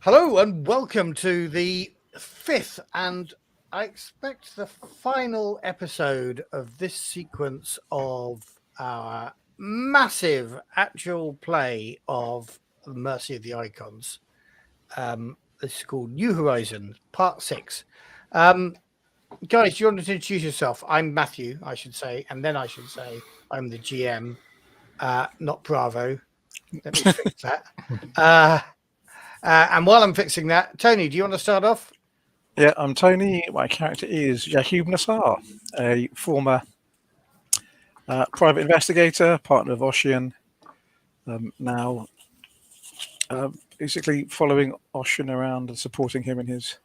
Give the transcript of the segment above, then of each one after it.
Hello and welcome to the fifth and I expect the final episode of this sequence of our massive actual play of Mercy of the Icons. This is called New Horizon, Part 6. Guys, do you want to introduce yourself? I'm Matthew, I should say, and then I should say I'm the GM, not Bravo. Let me fix that. And while I'm fixing that, Tony, do you want to start off? Yeah, I'm Tony. My character is Yaqub and Zaki, a former private investigator, partner of Oshian. Now, basically following Oshian around and supporting him in his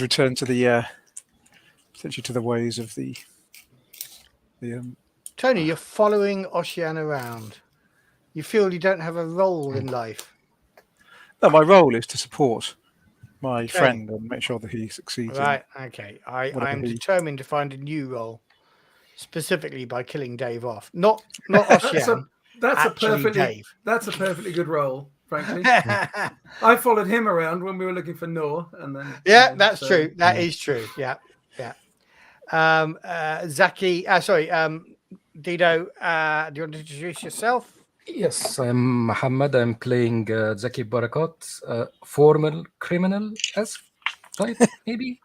return to the potentially to the ways of the. Tony, you're following Oshian around. You feel you don't have a role in life. No, my role is to support my friend and make sure that he succeeds. Right. Okay. I'm determined to find a new role, specifically by killing Dave off. Not Oshian. That's a perfectly good role, frankly. I followed him around when we were looking for Noor, and then that's true. That is true. Yeah. Zaki. Dido. Do you want to introduce yourself? Yes, I'm Muhammad. I'm playing Zaki Barakat, former criminal type, maybe.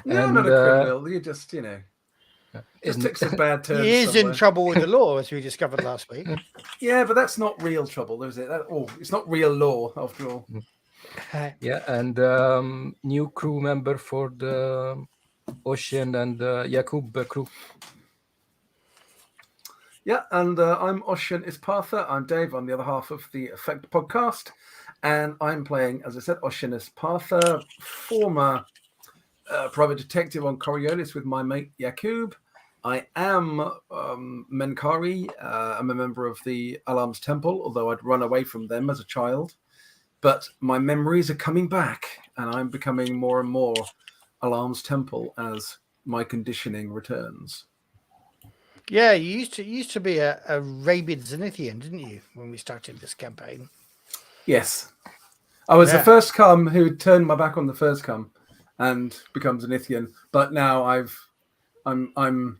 You're not a criminal. You just, just took some bad turns. He is in trouble with the law, as we discovered last week. Yeah, but that's not real trouble, is it? It's not real law, after all. Yeah, and new crew member for the Oshian and Yaqub crew. Yeah, and I'm Oshian Ispartha. I'm Dave. I'm the other half of the Effect podcast. And I'm playing, as I said, Oshian Ispartha, former private detective on Coriolis with my mate Yaqub. I am Menkari. I'm a member of the Alarms Temple, although I'd run away from them as a child. But my memories are coming back, and I'm becoming more and more Alarms Temple as my conditioning returns. Yeah, you used to be a rabid Zenithian, didn't you, when we started this campaign? Yes. I was the first come who turned my back on the first come and becomes Zenithian, but now I'm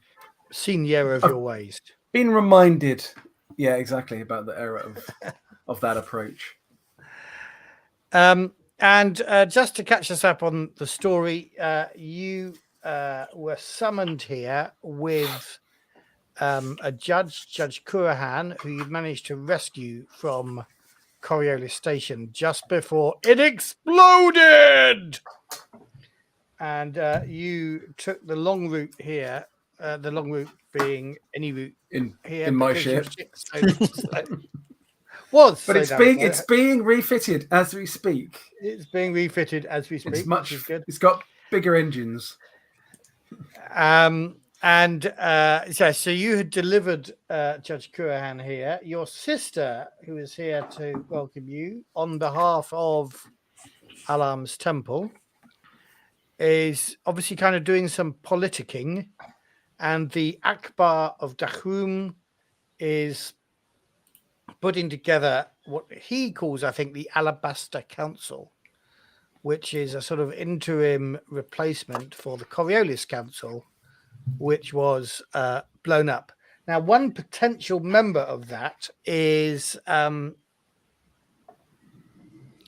senior of your ways. Been reminded, exactly, about the error of that approach. And just to catch us up on the story, you were summoned here with a Judge Kurahan, who you managed to rescue from Coriolis Station just before it exploded. And you took the long route here, the long route being any route here in my ship. But it's being refitted as we speak. It's being refitted as we speak. It's much good. It's got bigger engines. So you had delivered Judge Kurahan here. Your sister, who is here to welcome you on behalf of Alarms Temple, is obviously kind of doing some politicking, and the Akbar of Dahum is putting together what he calls, I think, the Alabaster Council, which is a sort of interim replacement for the Coriolis Council, which was blown up. Now, one potential member of that is the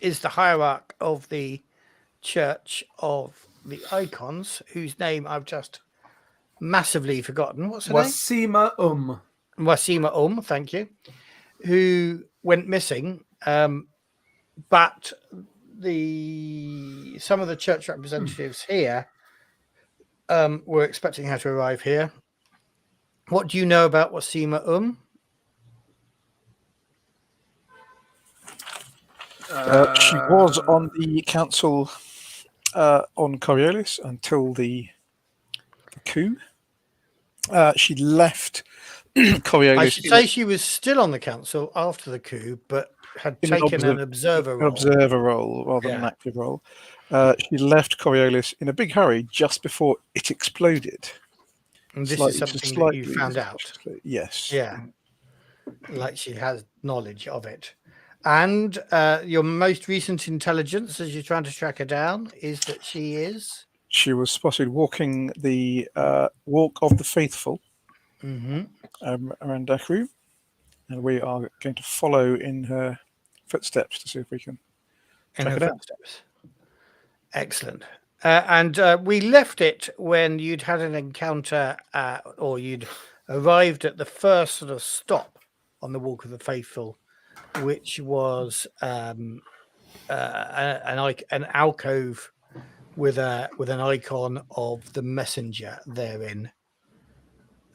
hierach of the Church of the Icons, whose name I've just massively forgotten. What's her name? Wasima thank you. Who went missing, but some of the church representatives here were expecting her to arrive here. What do you know about Wasima She was on the council on Coriolis until the coup. She left Coriolis. I should say she was still on the council after the coup, but had taken an observer role rather than an active role. She left Coriolis in a big hurry just before it exploded. And this is something that you found out? Yes. Yeah. Like she has knowledge of it. And your most recent intelligence, as you're trying to track her down, is that She was spotted walking the Walk of the Faithful around Dakru, and we are going to follow in her footsteps to see if we can in track her her down. footsteps. Excellent. And we left it when you'd had an encounter, or you'd arrived at the first sort of stop on the Walk of the Faithful, which was an alcove with an icon of the messenger therein.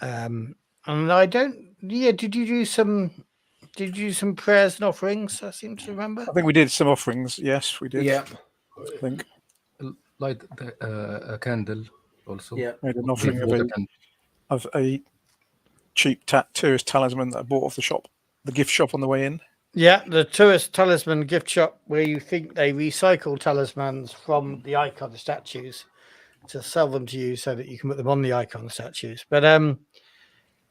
And I don't. Yeah, did you do some prayers and offerings? I seem to remember. I think we did some offerings. Yes, we did. Yeah. I think Light a candle also. Yeah. made an offering Before the of a cheap tourist talisman that I bought off the gift shop on the way in. Yeah, the tourist talisman gift shop where you think they recycle talismans from the icon statues to sell them to you so that you can put them on the icon statues. But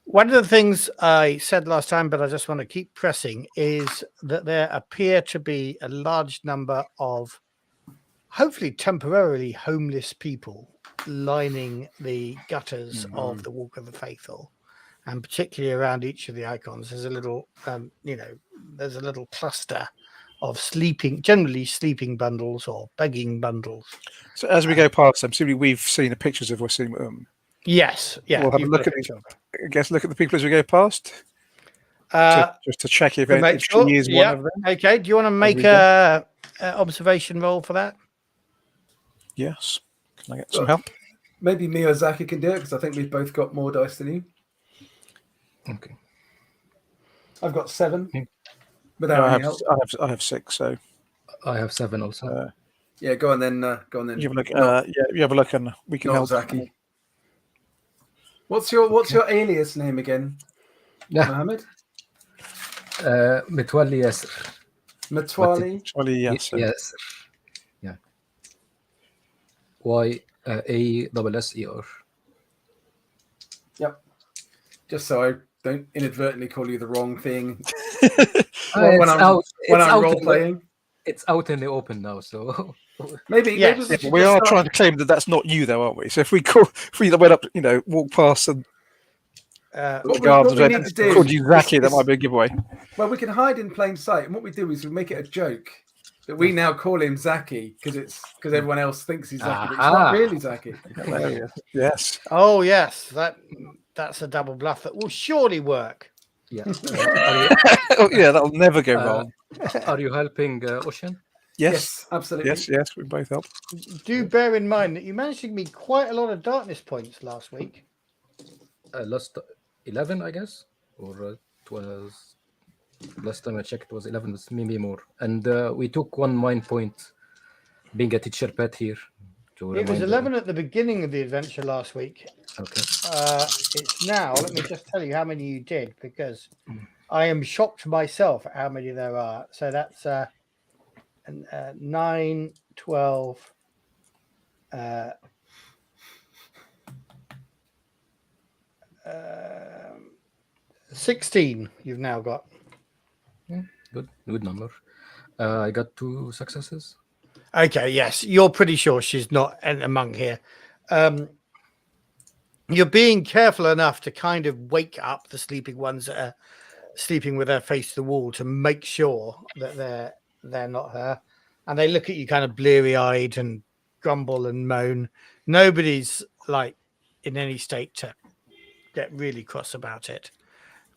one of the things I said last time, but I just want to keep pressing, is that there appear to be a large number of hopefully temporarily homeless people lining the gutters of the Walk of the Faithful. And particularly around each of the icons, there's a little, there's a little cluster of generally sleeping bundles or begging bundles. So as we go past them, simply we've seen the pictures of Wasima Umm. Yes, yeah. We'll have a you've look got at picture of her. I guess look at the people as we go past, just to check if to make she sure. is Yeah. one of them. Okay. Do you want to make we go. a observation roll for that? Yes. Can I get some help? Maybe me or Zaki can do it because I think we've both got more dice than you. Okay. I've got 7 No, without I any help. have 6. So I have 7 also. Yeah, go on then. Go on then. you have a look. Not- you have a look, and we can not help. Zaki. What's your alias name again, Yeah. Mohammed? Mitwali Yasser. Matwali. Actually, yes. Yes. Yeah. YASSER. Yep. Just so I don't inadvertently call you the wrong thing When I'm role playing. It's out in the open now, so Maybe Yes. we Yeah, should we just are start- trying to claim that that's not you, though, aren't we? So if we went up, walk past and What the we guards need to do called you Zaki, is- that might be a giveaway. Well, we can hide in plain sight, and what we do is we make it a joke that we now call him Zaki because everyone else thinks he's Zaki, but it's Aha. not really Zaki. Yes. Oh yes, that's a double bluff that will surely work. yeah. Oh, yeah, that'll never go wrong. Are you helping Oshian? Yes. Absolutely. Yes, we both help. Do bear in mind that you managed to give me quite a lot of darkness points last week. Last 11, I guess, or it was last time I checked it was 11, but maybe more. And we took 1 mind point being a teacher pet here. It was 11 at the beginning of the adventure last week. Okay. It's now, let me just tell you how many you did, because I am shocked myself at how many there are. So that's 9, 12, 16 you've now got. Good number. I got 2 successes. Okay, yes, you're pretty sure she's not among here. You're being careful enough to kind of wake up the sleeping ones that are sleeping with their face to the wall to make sure that they're not her. And they look at you kind of bleary-eyed and grumble and moan. Nobody's like in any state to get really cross about it.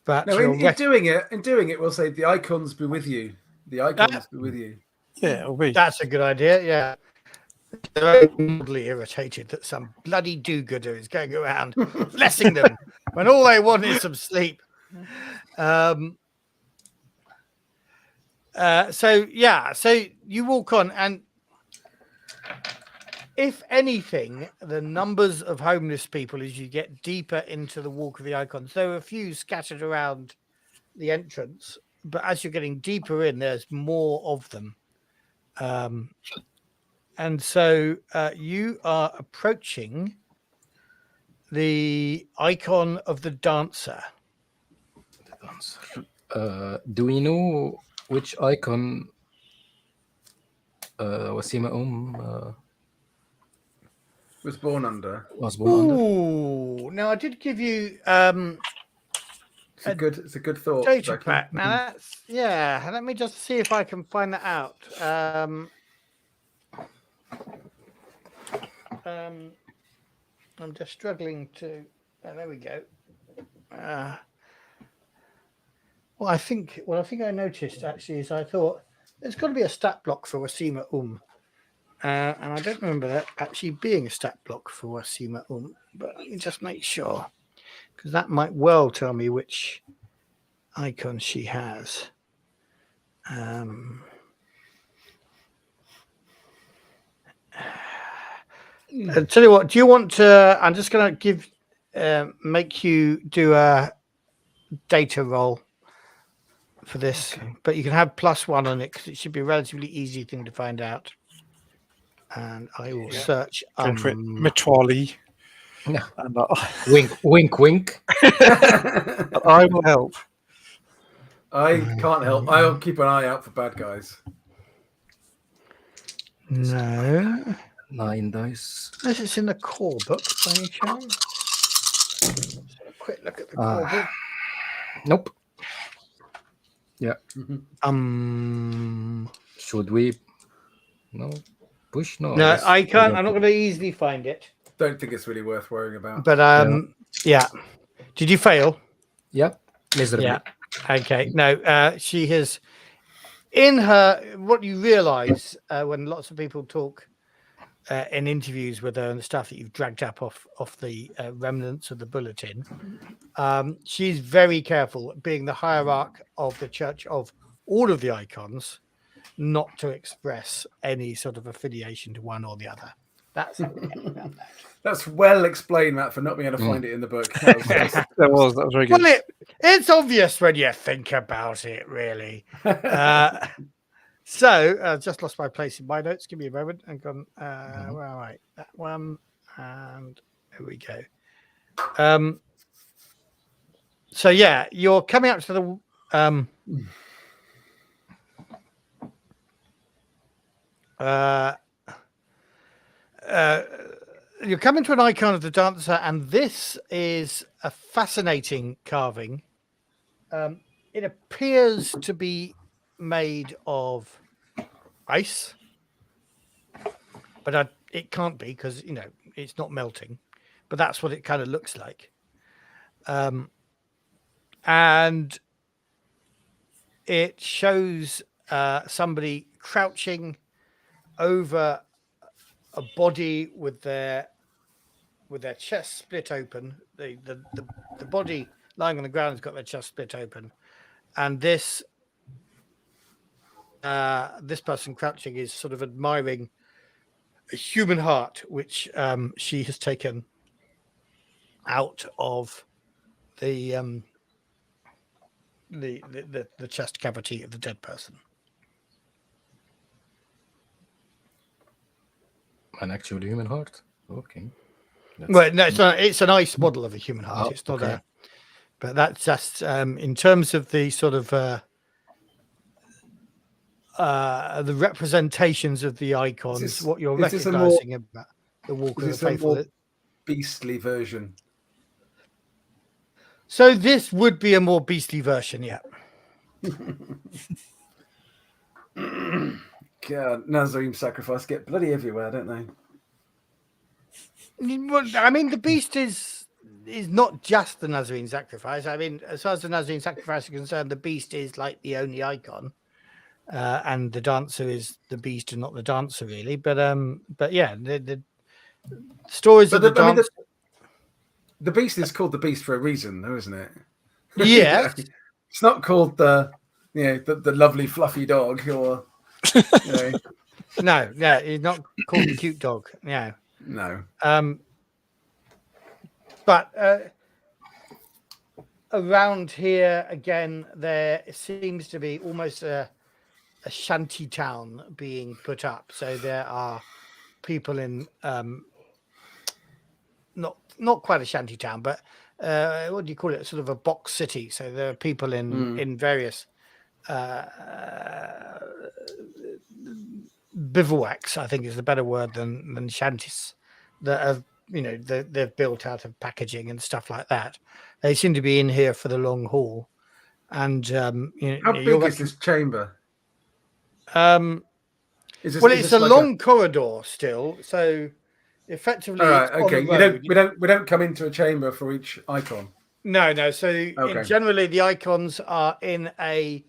But No, in doing it, we'll say the icons be with you. The icons be with you. Yeah, it'll be. that's a good idea. Yeah. They're mildly irritated that some bloody do-gooder is going around blessing them when all they want is some sleep. So you walk on, and if anything, the numbers of homeless people as you get deeper into the Walk of the Icons, there are a few scattered around the entrance, but as you're getting deeper in, there's more of them. And so you are approaching the icon of the dancer. Do we know which icon Wasima Was born under. was born under? Ooh, now I did give you It's a good thought. data Zaki. pack. Now that's let me just see if I can find that out. I'm just struggling to. There we go. What I think I noticed actually is I thought there's got to be a stat block for Wasima and I don't remember that actually being a stat block for Wasima but let me just make sure because that might well tell me which icon she has. I'll tell you what, do you want to? I'm just going to give make you do a data roll for this, but you can have +1 on it because it should be a relatively easy thing to find out. And I will search. Going for it, Mitwali. Yeah. And Wink, wink, wink. I will help. I can't help. I'll keep an eye out for bad guys. No. 9 dice. Unless it's in the core book by any chance. Let's have a quick look at the core book. Nope. Yeah. Should we? No. Push? No. No, guess I we can't. don't. I'm not going to easily find it. Don't think it's really worth worrying about. But yeah. Did you fail? Yep. Miserably. Yeah. Okay. No, she has in her. What you realise when lots of people talk in interviews with her and the stuff that you've dragged up off the remnants of the bulletin, she's very careful, being the hierarch of the church of all of the icons, not to express any sort of affiliation to one or the other. That's how we came about that. That's well explained, Matt, for not being able to find it in the book. That was- That was very good. Well, it's obvious when you think about it, really. So, just lost my place in my notes. Give me a moment. And gone. Where am I? That one. And there we go. So, yeah, you're coming up to the. You're coming to an icon of the dancer, and this is a fascinating carving. It appears to be made of ice, but it can't be because it's not melting. But that's what it kind of looks like, and it shows somebody crouching over a body with their chest split open. The body lying on the ground has got their chest split open, and this person crouching is sort of admiring a human heart, which she has taken out of the chest cavity of the dead person. An actual human heart? Okay. Well, no, it's not. It's an ice model of a human heart. Oh, It's not okay. but that's just in terms of the sort of the representations of the icons. What you're is this a recognizing about the Walk of the Is this a Faithful. more beastly version? So this would be a more beastly version, yeah. God, Nazarene sacrifice get bloody everywhere, don't they? Well, I mean, the beast is not just the Nazarene sacrifice. I mean, as far as the Nazarene sacrifice is concerned, the beast is like the only icon, and the dancer is the beast and not the dancer, really. But yeah, the stories of the dance. The beast is called the beast for a reason, though, isn't it? Yeah, it's not called the lovely fluffy dog or no, it's not called the cute dog. Yeah, no. But around here again, there seems to be almost a shanty town being put up. So there are people in not quite a shanty town, but what do you call it? Sort of a box city. So there are people in various bivouacs, I think is the better word than shanties, that have, they've built out of packaging and stuff like that. They seem to be in here for the long haul. And How big is this chamber? It's a long corridor still, so effectively. All right, it's on okay. the road. We don't come into a chamber for each icon. No. So generally, the icons are in a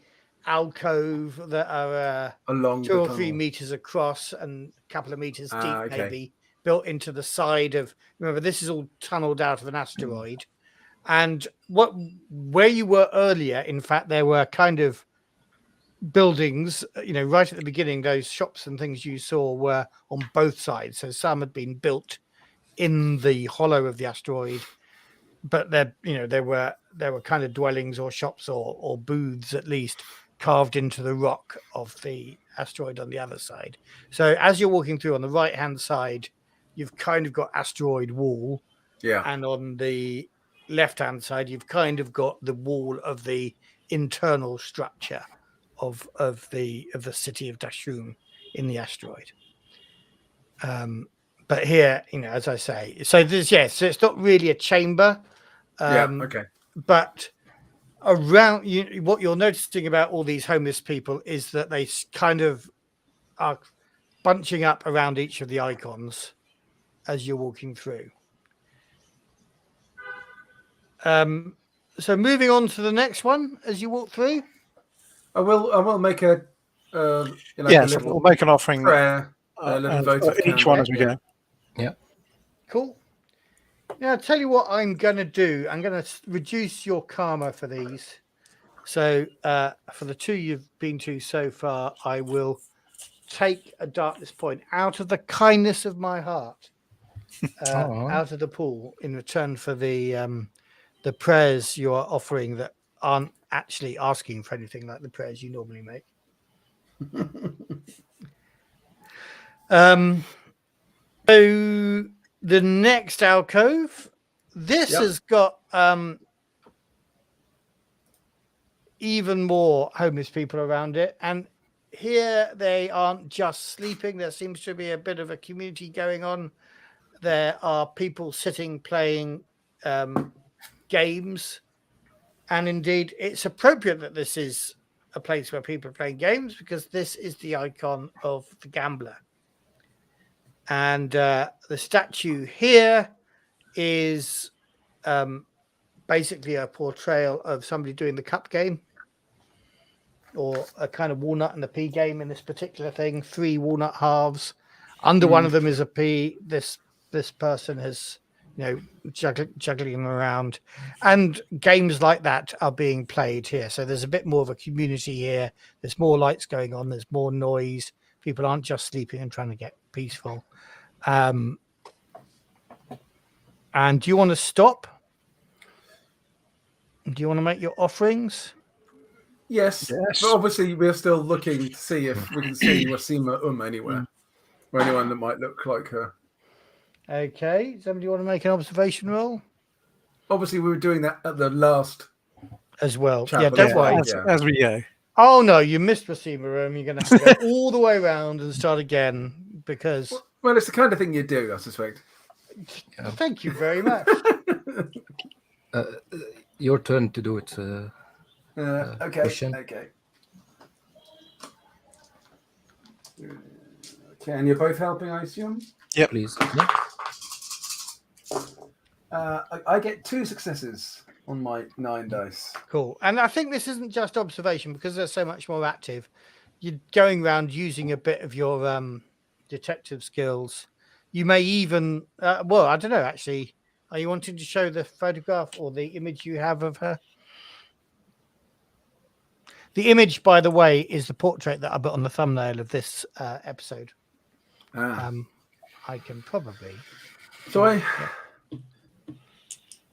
alcove that are along 2 or 3 meters across and a couple of meters deep, maybe built into the side of. Remember, this is all tunneled out of an asteroid, and where you were earlier, in fact, there were kind of buildings, right at the beginning. Those shops and things you saw were on both sides, so some had been built in the hollow of the asteroid, but there were kind of dwellings or shops or booths at least carved into the rock of the asteroid on the other side. So as you're walking through, on the right hand side, you've kind of got asteroid wall, and on the left hand side you've kind of got the wall of the internal structure of the city of Dashum in the asteroid. But here, as I say, so so it's not really a chamber. But around what you're noticing about all these homeless people is that they kind of are bunching up around each of the icons as you're walking through. So moving on to the next one as you walk through. I will make a we'll make an offering prayer, a little vote of each one as we go. Yeah. Cool. Now, I'll tell you what I'm going to do. I'm going to reduce your karma for these. So for the 2 you've been to so far, I will take a darkness point out of the kindness of my heart, out of the pool, in return for the prayers you are offering that aren't actually asking for anything like the prayers you normally make. So the next alcove, this has got even more homeless people around it, and here they aren't just sleeping. There seems to be a bit of a community going on. There are people sitting playing games, and indeed it's appropriate that this is a place where people are playing games, because this is the icon of the gambler. And the statue here is basically a portrayal of somebody doing the cup game, or a kind of walnut and the pea game in this particular thing. 3 walnut halves. Under one of them is a pea. This person has, juggling them around. And games like that are being played here. So there's a bit more of a community here. There's more lights going on. There's more noise. People aren't just sleeping and trying to get peaceful. And do you want to stop? Do you want to make your offerings? Yes. But obviously we're still looking to see if we can see Wasima anywhere, or anyone that might look like her. Okay. Somebody want to make an observation roll? Obviously we were doing that at the last as well. chapel. Yeah, don't worry. As we go. Oh no, you missed Wasima Umm. You're going to have to go all the way around and start again, because... Well, it's the kind of thing you do, I suspect. Thank you very much. Your turn to do it. Okay. Question. Okay, and you're both helping, I assume? Yep. Please. I get 2 successes on my 9 dice. Cool. And I think this isn't just observation, because they're so much more active. You're going around using a bit of your detective skills. You may even, I don't know, actually. Are you wanting to show the photograph or the image you have of her? The image, by the way, is the portrait that I put on the thumbnail of this episode. I can probably...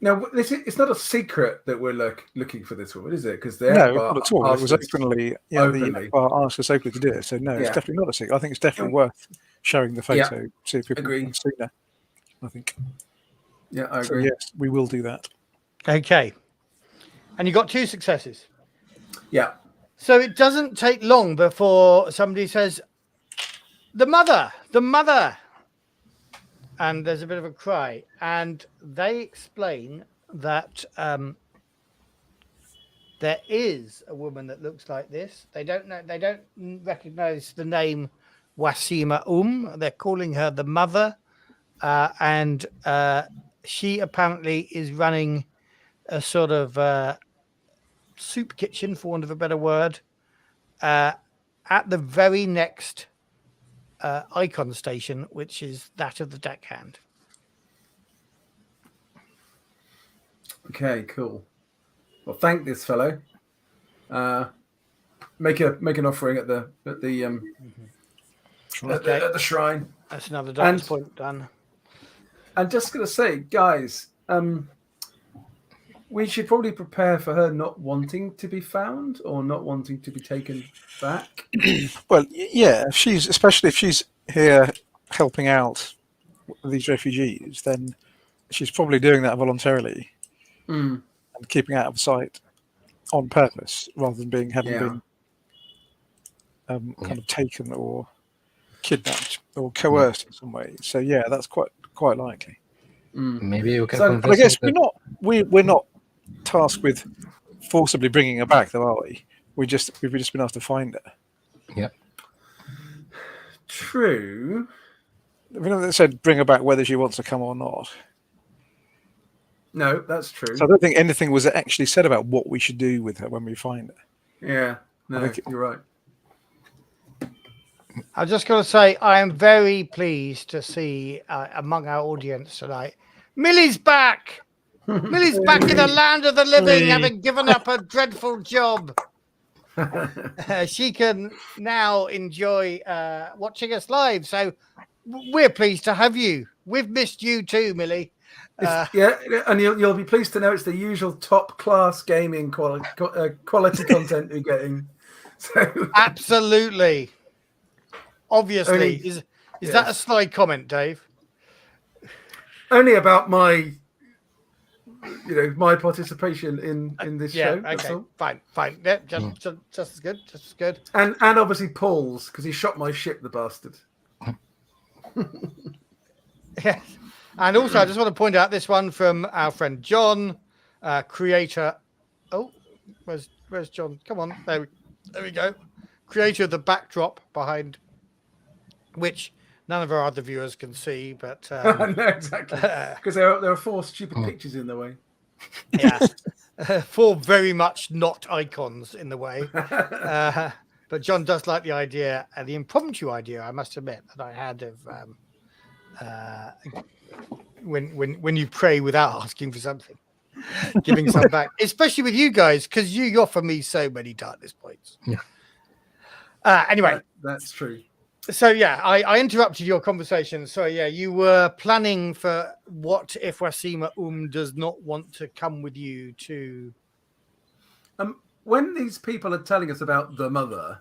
Now, it's not a secret that we're looking for this woman, is it? Because no, not at all. It was openly. The asked us openly to do it. So no, it's definitely not a secret. I think it's definitely worth showing the photo, see if people can see that. I think. Yeah, I agree. So, yes, we will do that. Okay. And you got 2 successes. Yeah. So it doesn't take long before somebody says, the mother, and there's a bit of a cry, and they explain that there is a woman that looks like this. They don't recognize the name Wasima They're calling her the mother, and she apparently is running a sort of soup kitchen, for want of a better word, at the very next icon station, which is that of the deckhand. Okay, cool. Well, thank this fellow. Make an offering at the shrine. That's another doctor's And- point done. I'm just going to say, guys, we should probably prepare for her not wanting to be found or not wanting to be taken back. Well, yeah, especially if she's here helping out these refugees, then she's probably doing that voluntarily and keeping out of sight on purpose, rather than having been kind of taken or kidnapped or coerced in some way. So yeah, that's quite likely. Maybe you can So, convince I guess me we're not tasked with forcibly bringing her back, though, are we? We've just been asked to find her. Yeah. True. We never said bring her back whether she wants to come or not. No, that's true. So I don't think anything was actually said about what we should do with her when we find her. Yeah, no, think- you're right. I've just got to say, I am very pleased to see among our audience tonight, Millie's back. Millie's back in the land of the living, having given up a dreadful job. She can now enjoy watching us live. So we're pleased to have you. We've missed you too, Millie. Yeah, and you'll be pleased to know it's the usual top class gaming quality content you're getting. So Absolutely. Obviously. Only- Is yes. that a sly comment, Dave? only about my participation in this Yeah, show. That's okay. all. Fine. Yeah, just as good. Just as good. And obviously Paul's, because he shot my ship, the bastard. Yeah. And also, I just want to point out this one from our friend John, creator. Oh, where's John? Come on, there we go. Creator of the backdrop behind, which none of our other viewers can see, but No, exactly. Because there are 4 stupid pictures in the way. yeah, 4 very much not icons in the way. But John does like the idea, the impromptu idea, I must admit, that I had of when you pray without asking for something, giving some back, especially with you guys, because you offer me so many darkness points. Yeah. Anyway, That's true. so yeah, I interrupted your conversation. So yeah, you were planning for what if Wasima does not want to come with you to. When these people are telling us about the mother,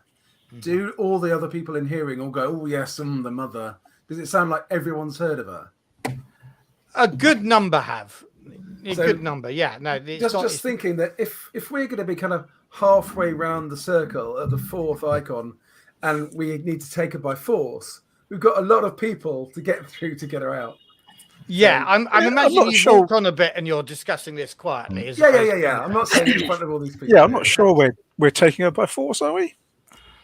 do all the other people in hearing all go, "Oh yes, the mother"? Does it sound like everyone's heard of her? A good number have. A So- good number, yeah. No, it's Just not, just thinking that if we're going to be kind of halfway round the circle at the 4th icon, and we need to take her by force, we've got a lot of people to get through to get her out. yeah. I'm I'm imagining not you've sure- walked on a bit and you're discussing this quietly. as Yeah. opposed to- I'm not saying it in front of all these people. Yeah, I'm not sure we're taking her by force, are we?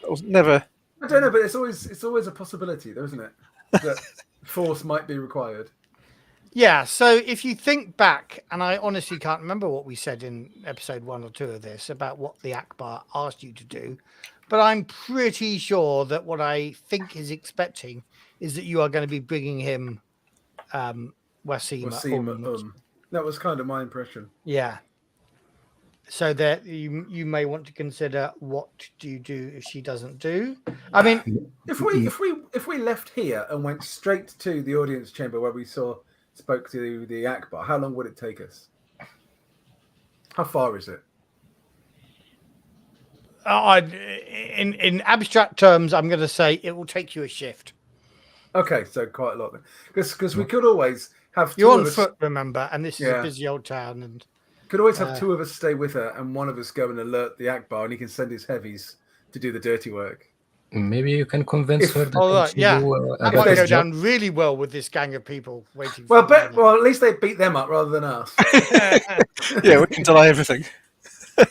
That was never. I don't know, but it's always a possibility, though, isn't it? That force might be required. Yeah, so if you think back, and I honestly can't remember what we said in episode 1 or 2 of this about what the Akbar asked you to do, but I'm pretty sure that what I think he's expecting is that you are going to be bringing him Wasima. That was kind of my impression. Yeah. So that you may want to consider what do you do if she doesn't do. I mean, If we left here and went straight to the audience chamber where we spoke to the Akbar, how long would it take us? How far is it? in abstract terms, I'm going to say it will take you a shift. Okay, so quite a lot. Because we could always have. You're two on of us- foot, remember, and this is Yeah. a busy old town. And Could always have two of us stay with her and one of us go and alert the Akbar, and he can send his heavies to do the dirty work. Maybe you can convince her that All right, she yeah. do That a might better go job. down really well with this gang of people waiting Well, for well, at least they beat them up rather than us. Yeah, we can deny everything.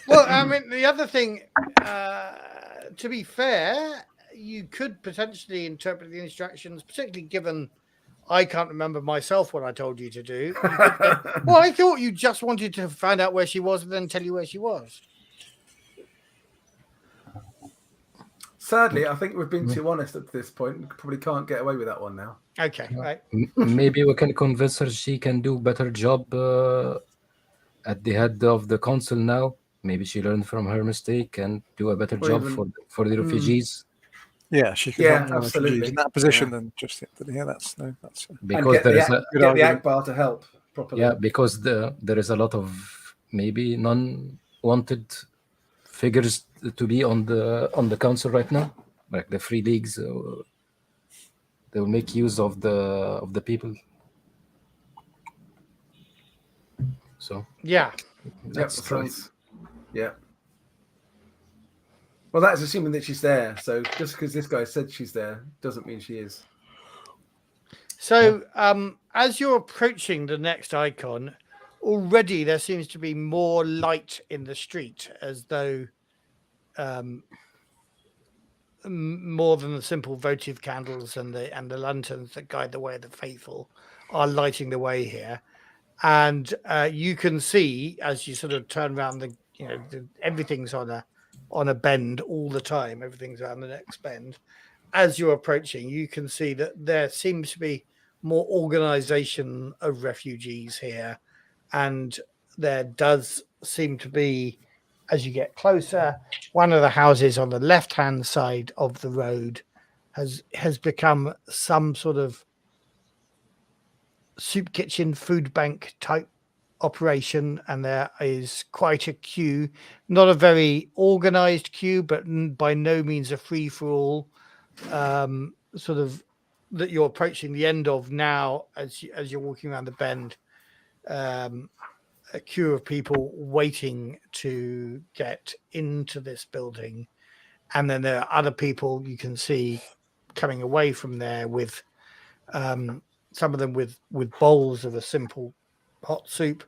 Well, I mean, the other thing, to be fair, you could potentially interpret the instructions, particularly given I can't remember myself what I told you to do. You could say, well, I thought you just wanted to find out where she was and then tell you where she was. Sadly, I think we've been too honest at this point. We probably can't get away with that one now. Okay, right. Maybe we can convince her she can do better job at the head of the council now. Maybe she learned from her mistake and do a better Or job even- for the refugees. Yeah, she could Yeah, help more absolutely. refugees in that position Yeah. than just that's And Because get there the, is Ak- good get the argument. Akbar to help properly. yeah, because there is a lot of maybe non-wanted figures to be on the council right now, like the free leagues. They will make use of the people. So Yeah. let's try. Yeah. Well, that's assuming that she's there. So just because this guy said she's there doesn't mean she is. So, as you're approaching the next icon, already there seems to be more light in the street, as though more than the simple votive candles and the lanterns that guide the way of the faithful are lighting the way here. And you can see as you sort of turn around everything's on a bend all the time. Everything's around the next bend. As you're approaching, you can see that there seems to be more organization of refugees here, and there does seem to be, as you get closer, one of the houses on the left-hand side of the road has become some sort of soup kitchen, food bank type operation, and there is quite a queue, not a very organized queue, but by no means a free-for-all, sort of that you're approaching the end of now as you're walking around the bend. A queue of people waiting to get into this building, and then there are other people you can see coming away from there with some of them with bowls of a simple hot soup,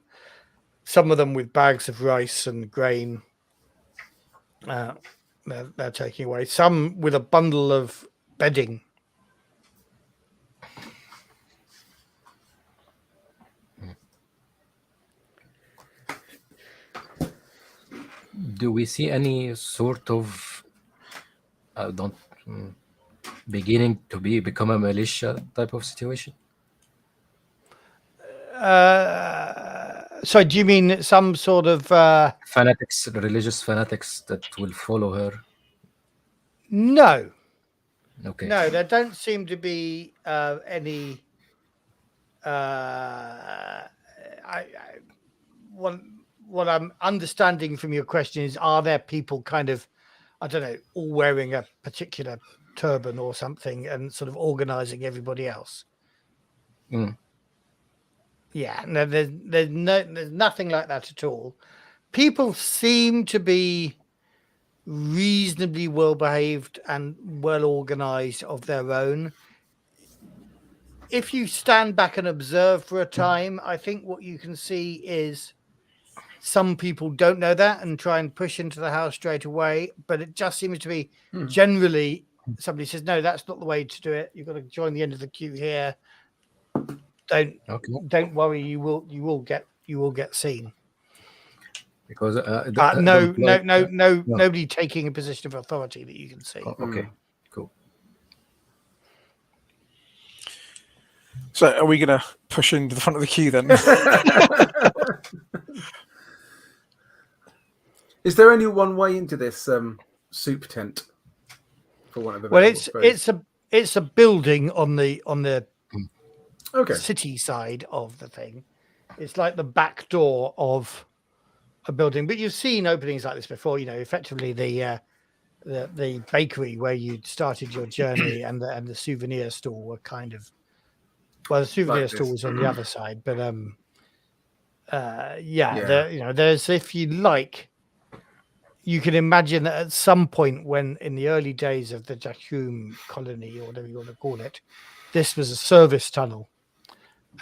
some of them with bags of rice and grain they're taking away, some with a bundle of bedding. Do we see any sort of beginning to become a militia type of situation? So do you mean some sort of Fanatics, religious fanatics that will follow her? No, Okay. no, there don't seem to be any. What I'm understanding from your question is, are there people kind of, I don't know, all wearing a particular turban or something and sort of organizing everybody else? Yeah, no, there's nothing like that at all. People seem to be reasonably well behaved and well organized of their own. If you stand back and observe for a time, I think what you can see is some people don't know that and try and push into the house straight away, but it just seems to be generally somebody says, no, that's not the way to do it. You've got to join the end of the queue here. Don't worry, you will get seen. Because nobody taking a position of authority that you can see. Oh, okay, cool. So are we going to push into the front of the queue then? Is there only one way into this soup tent? For one of the Well, it's a building on the city side of the thing. It's like the back door of a building, but you've seen openings like this before. You know, effectively the bakery where you started your journey and the souvenir store were kind of, well, the souvenir store was on the other side, but there's, if you like, you can imagine that at some point when in the early days of the Yaqub colony, or whatever you want to call it, this was a service tunnel,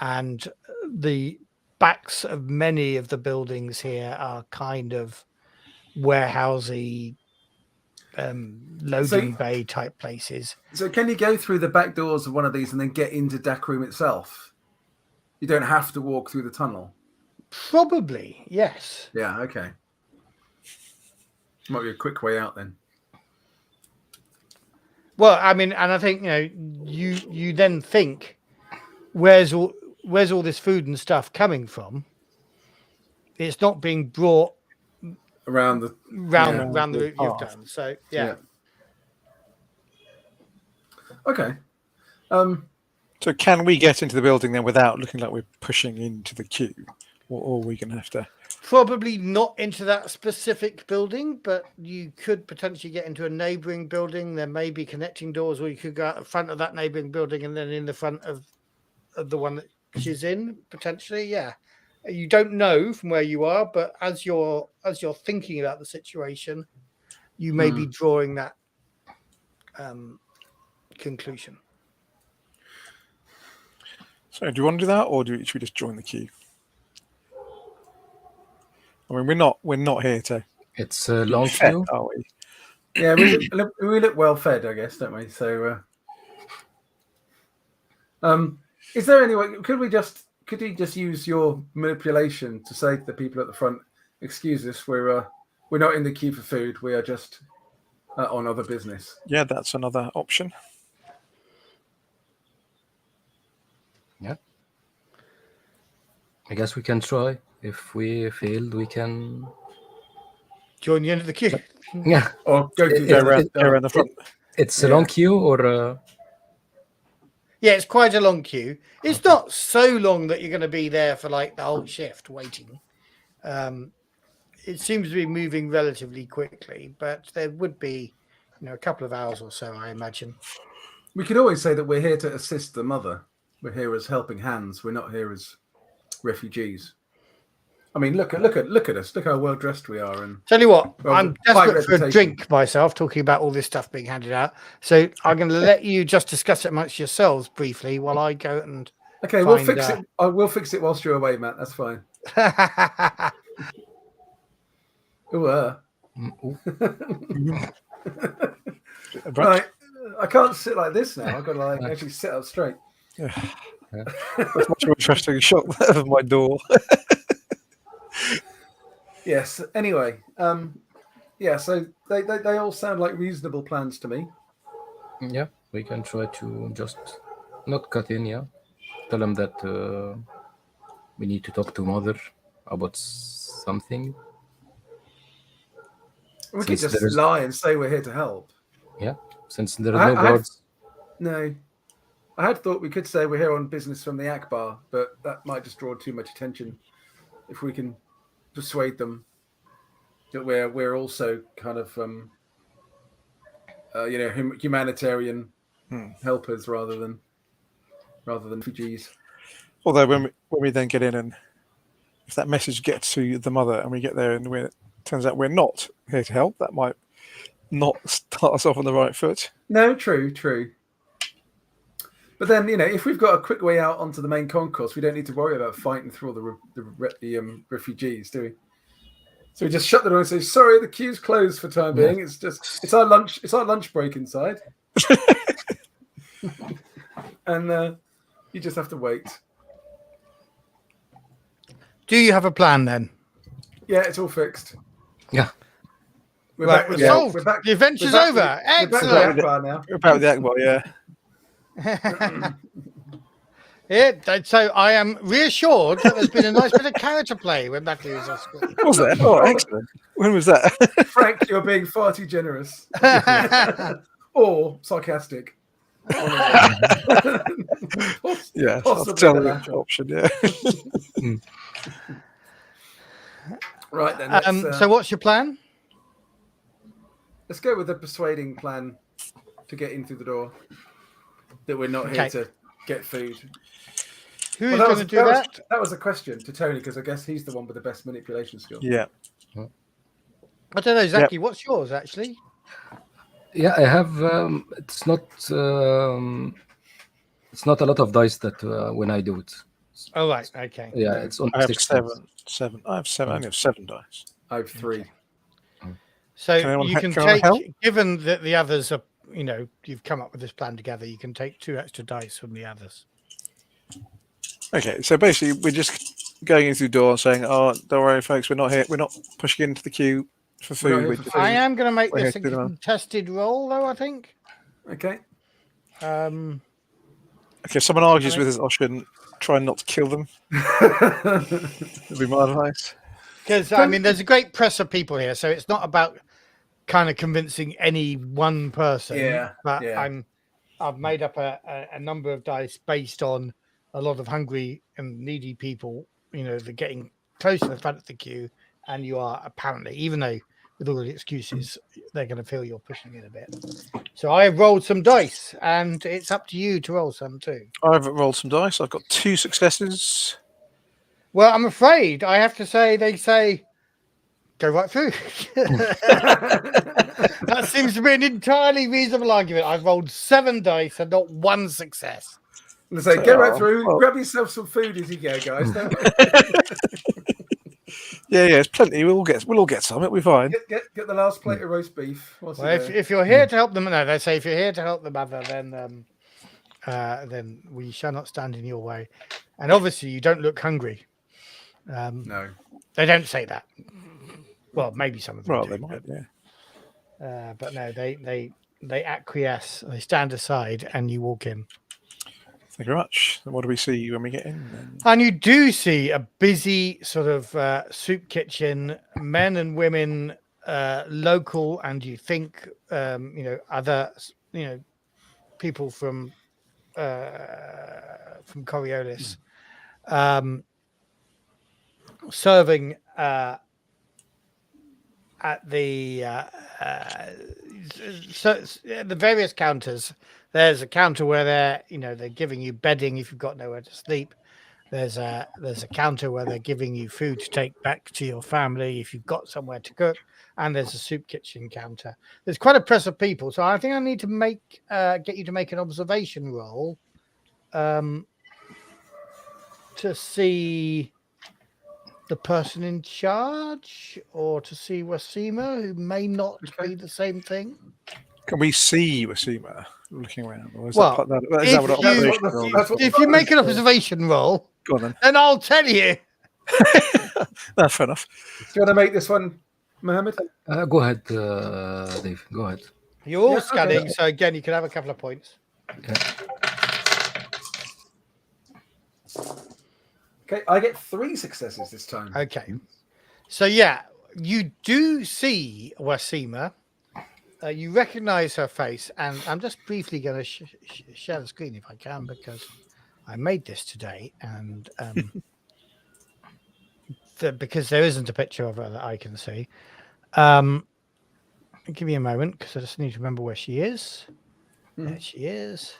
and the backs of many of the buildings here are kind of warehousey, loading bay type places. So can you go through the back doors of one of these and then get into Dakroom itself? You don't have to walk through the tunnel. Probably, yes. Yeah, okay. Might be a quick way out then. Well, I mean, and I think you then think, where's all this food and stuff coming from? It's not being brought around the route you've done. So yeah. Okay. So can we get into the building then without looking like we're pushing into the queue, or are we going to have to? Probably not into that specific building, but you could potentially get into a neighbouring building. There may be connecting doors, or you could go out the front of that neighbouring building and then in the front of the one that she's in, potentially. Yeah, you don't know from where you are, but as you're thinking about the situation, you may be drawing that conclusion. So do you want to do that, or should we just join the queue? I mean, we're not here to. It's a long queue, are we? Yeah, we look well fed, I guess, don't we? So, is there any way? Could you just use your manipulation to say to the people at the front, "Excuse us, we're not in the queue for food. We are just on other business." Yeah, that's another option. Yeah, I guess we can try. If we failed, we can join the end of the queue. Yeah, or go around the front. It's a long queue, or yeah, it's quite a long queue. It's not so long that you're going to be there for like the whole shift waiting. It seems to be moving relatively quickly, but there would be, a couple of hours or so, I imagine. We could always say that we're here to assist the mother. We're here as helping hands. We're not here as refugees. I mean, look at us. Look how well dressed we are. And tell you what, I'm desperate for a drink myself, talking about all this stuff being handed out. So I'm going to let you just discuss it amongst yourselves briefly while I go and. Okay, we'll fix it. I will fix it whilst you're away, Matt. That's fine. Right, I can't sit like this now. I've got to actually sit up straight. Yeah. That's much more interesting shot of my door. Yes. Anyway, so they all sound like reasonable plans to me. Yeah, we can try to just not cut in. Yeah, tell them that we need to talk to mother about something. We could just lie and say we're here to help. Yeah, since there are no guards. No, I had thought we could say we're here on business from the Akbar, but that might just draw too much attention. If we can persuade them that we're also kind of humanitarian helpers rather than refugees. Although when we then get in, and if that message gets to the mother and we get there and it turns out we're not here to help, that might not start us off on the right foot. No, true. But then, if we've got a quick way out onto the main concourse, we don't need to worry about fighting through all the refugees, do we? So we just shut the door and say, "Sorry, the queue's closed for time being. It's our lunch break inside," and you just have to wait. Do you have a plan then? Yeah, it's all fixed. Yeah. We're back. The adventure's over. Excellent. We're back with the Akbar, yeah. Yeah, so I am reassured that there's been a nice bit of character play when that is off screen. Was there? Oh, excellent. When was that? Frank, you're being far too generous. Or sarcastic. Yeah, I'll tell the option, yeah. Right then. So what's your plan? Let's go with the persuading plan to get in through the door. That we're not here to get food. Who's Well, going to do that? That was a question to Tony because I guess he's the one with the best manipulation skill. Yeah. I don't know, Zaki. What's yours actually? Yeah, I have. It's not a lot of dice that when I do it. Oh right, okay. Yeah, No. it's only I have 6 dice. seven. I have seven. I only have 7 dice. I have 3. Okay. So Can anyone you can anyone help? take, given that the others are, you've come up with this plan together, you can take 2 extra dice from the others. Okay, so basically we're just going in through the door and saying, "Oh, don't worry, folks, we're not here. We're not pushing into the queue for We're not food. here We're for just, food. I am going to make We're this a here to do them. contested roll, though. I think. Okay. Um, okay, if someone argues Right. with us, Oshian, try not to kill them. That'd be my advice. Because I mean, there's a great press of people here, so it's not about kind of convincing any one person. Yeah, But yeah. I've made up a number of dice based on a lot of hungry and needy people. They're getting close to the front of the queue, and you are apparently, even though with all the excuses, they're going to feel you're pushing it a bit. So I have rolled some dice, and it's up to you to roll some too. I've rolled some dice. I've got 2 successes. Well, I'm afraid I have to say they say go right through. That seems to be an entirely reasonable argument. I've rolled 7 dice and not 1 success. Let's say, get right Oh, through. well. Grab yourself some food as you go, guys. Don't worry. Yeah, it's plenty. We'll all get some. It'll be fine. Get the last plate of roast beef. What's Well, it if you're here to help them, no, they say if you're here to help the mother, then we shall not stand in your way. And obviously, you don't look hungry. No. They don't say that. Well, maybe some of them Well, do, they might. Yeah. but no, they acquiesce. They stand aside, and you walk in. Thank you very much. And what do we see when we get in? Then? And you do see a busy sort of soup kitchen, men and women, local, and you think other people from Coriolis, serving at the the various counters. There's a counter where they're giving you bedding if you've got nowhere to sleep. There's a counter where they're giving you food to take back to your family if you've got somewhere to cook, and there's a soup kitchen counter. There's quite a press of people, so I think I need to get you to make an observation roll to see the person in charge, or to see Wasima, who may not be the same thing. Can we see Wasima looking around? Or is Well, that what observation roll is? if you make an observation roll, Go on then I'll tell you. then. Fair enough. Do you want to make this one, Mohammed? Go ahead, Dave. Go ahead. You're all Yeah, scanning, okay. so again, you can have a couple of points. Okay, I get 3 successes this time. Okay. So, yeah, you do see Wasima. You recognize her face, and I'm just briefly going to share the screen if I can, because I made this today, and because there isn't a picture of her that I can see. Give me a moment, because I just need to remember where she is. There she is.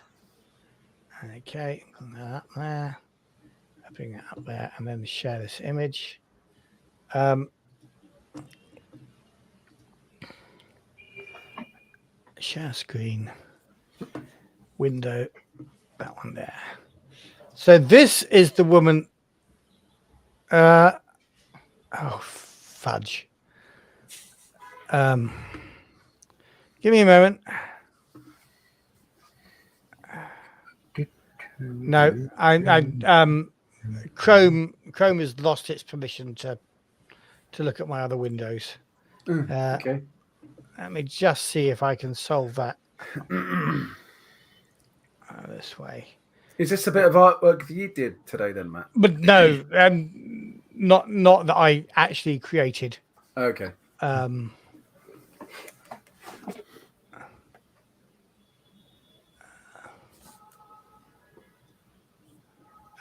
Okay, put that up there. I bring it up there, and then share this image. Share screen. Window. That one there. So this is the woman. Oh, fudge. Give me a moment. No, Chrome has lost its permission to look at my other windows. Okay. Let me just see if I can solve that this way. Is this a bit of artwork that you did today then, Matt? But no, not that I actually created. Okay.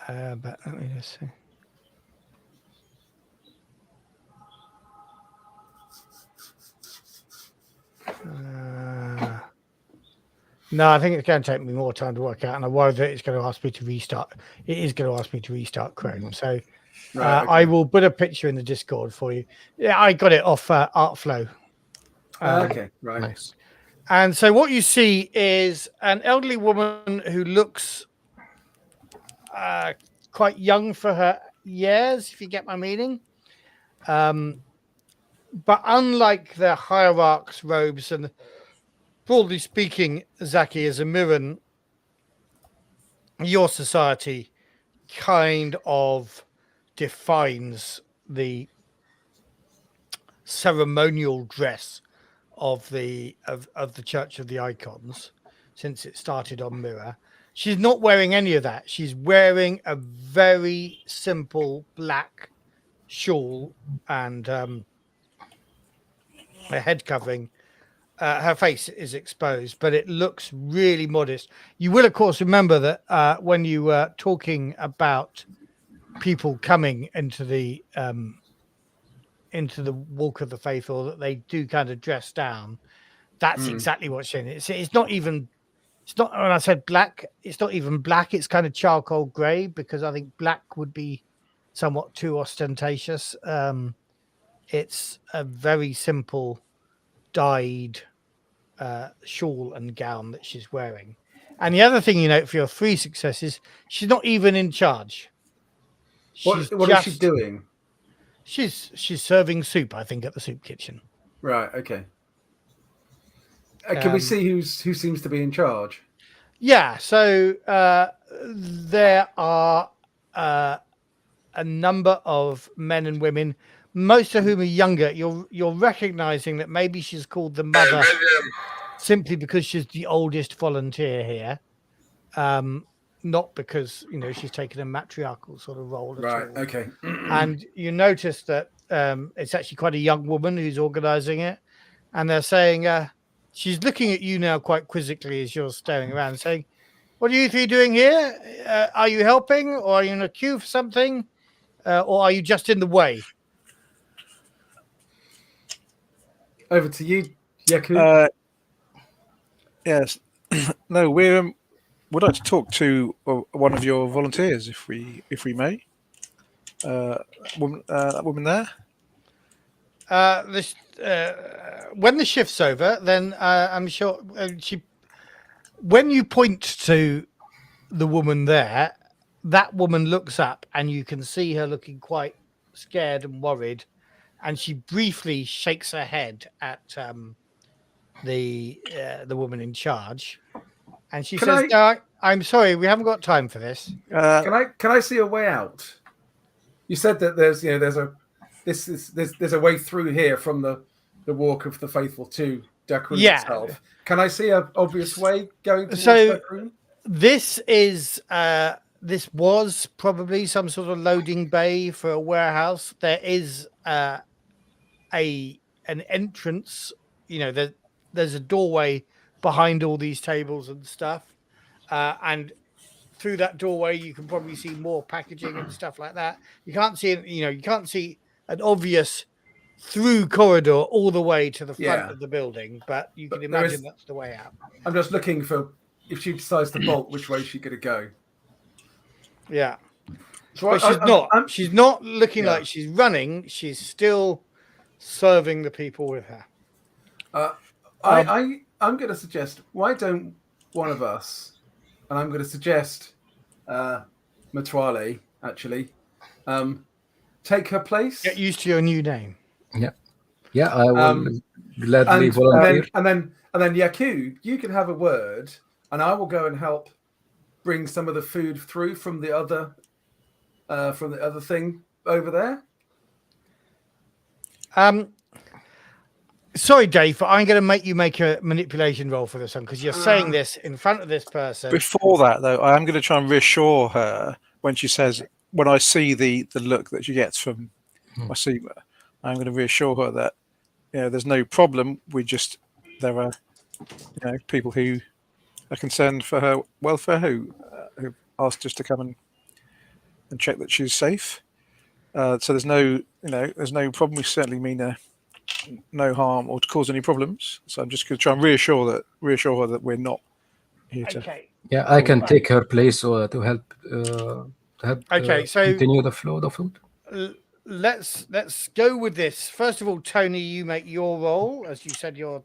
But let me just see. No, I think it's going to take me more time to work out, and I worry that it's going to ask me to restart. It is going to ask me to restart Chrome. So Right, okay. I will put a picture in the Discord for you. Yeah, I got it off Artflow. Okay, right. Nice. And so what you see is an elderly woman who looks quite young for her years, if you get my meaning. But unlike the hierarch's robes, and broadly speaking, Zaki is a Mirren, your society kind of defines the ceremonial dress of the Church of the Icons since it started on Mirror. She's not wearing any of that. She's wearing a very simple black shawl and a head covering. Her face is exposed, but it looks really modest. You will, of course, remember that when you were talking about people coming into the Walk of the Faithful, that they do kind of dress down. That's exactly what's in it. It's not even. It's not. When I said black, it's not even black. It's kind of charcoal grey, because I think black would be somewhat too ostentatious. It's a very simple dyed shawl and gown that she's wearing. And the other thing you note for your 3 successes, she's not even in charge. What is she doing? She's serving soup, I think, at the soup kitchen. Right, okay. Can we see who seems to be in charge? Yeah, so there are a number of men and women, most of whom are younger. You're recognizing that maybe she's called the mother simply because she's the oldest volunteer here, not because she's taken a matriarchal sort of role. Right. All. Okay. And you notice that it's actually quite a young woman who's organizing it, and they're saying she's looking at you now quite quizzically as you're staring around, saying, "What are you 3 doing here? Are you helping, or are you in a queue for something, or are you just in the way?" Over to you, Yaqub. Yes. No, we'd like to talk to one of your volunteers, if we may. That woman there. When the shift's over, then I'm sure when you point to the woman there, that woman looks up, and you can see her looking quite scared and worried, and she briefly shakes her head at the woman in charge, and she says, "No, I'm sorry, we haven't got time for this." Can I see a way out? You said that there's a way through here from the Walk of the Faithful to Duck Room itself. Can I see an obvious way going towards Duck Room? This was probably some sort of loading bay for a warehouse. There is an entrance. There's a doorway behind all these tables and stuff, and through that doorway you can probably see more packaging and stuff like that. You can't see an obvious through corridor all the way to the front of the building, but you can imagine that's the way out. I'm just looking for, if she decides to bolt, which way she's going to go. Yeah. So but she's not looking like she's running. She's still serving the people with her. I'm going to suggest, why don't one of us, and I'm going to suggest Matwale, actually, take her place. Get used to your new name. Yeah, I will gladly volunteer. And then Yaqub, you can have a word, and I will go and help bring some of the food through from the other thing over there. Sorry, Dave, but I'm going to make you make a manipulation roll for this one, because you're saying this in front of this person. Before that, though, I am going to try and reassure her when she says, when I see the look that she gets from Wasima, I'm going to reassure her that there's no problem. There are people who are concerned for her welfare who asked us to come and check that she's safe. So there's no problem. We certainly mean no harm or to cause any problems. So I'm just going to try and reassure her that we're not here to. Okay. Yeah, I can take her place to help. Okay, so continue the flow of the food. Let's go with this. First of all, Tony, you make your role, as you said you're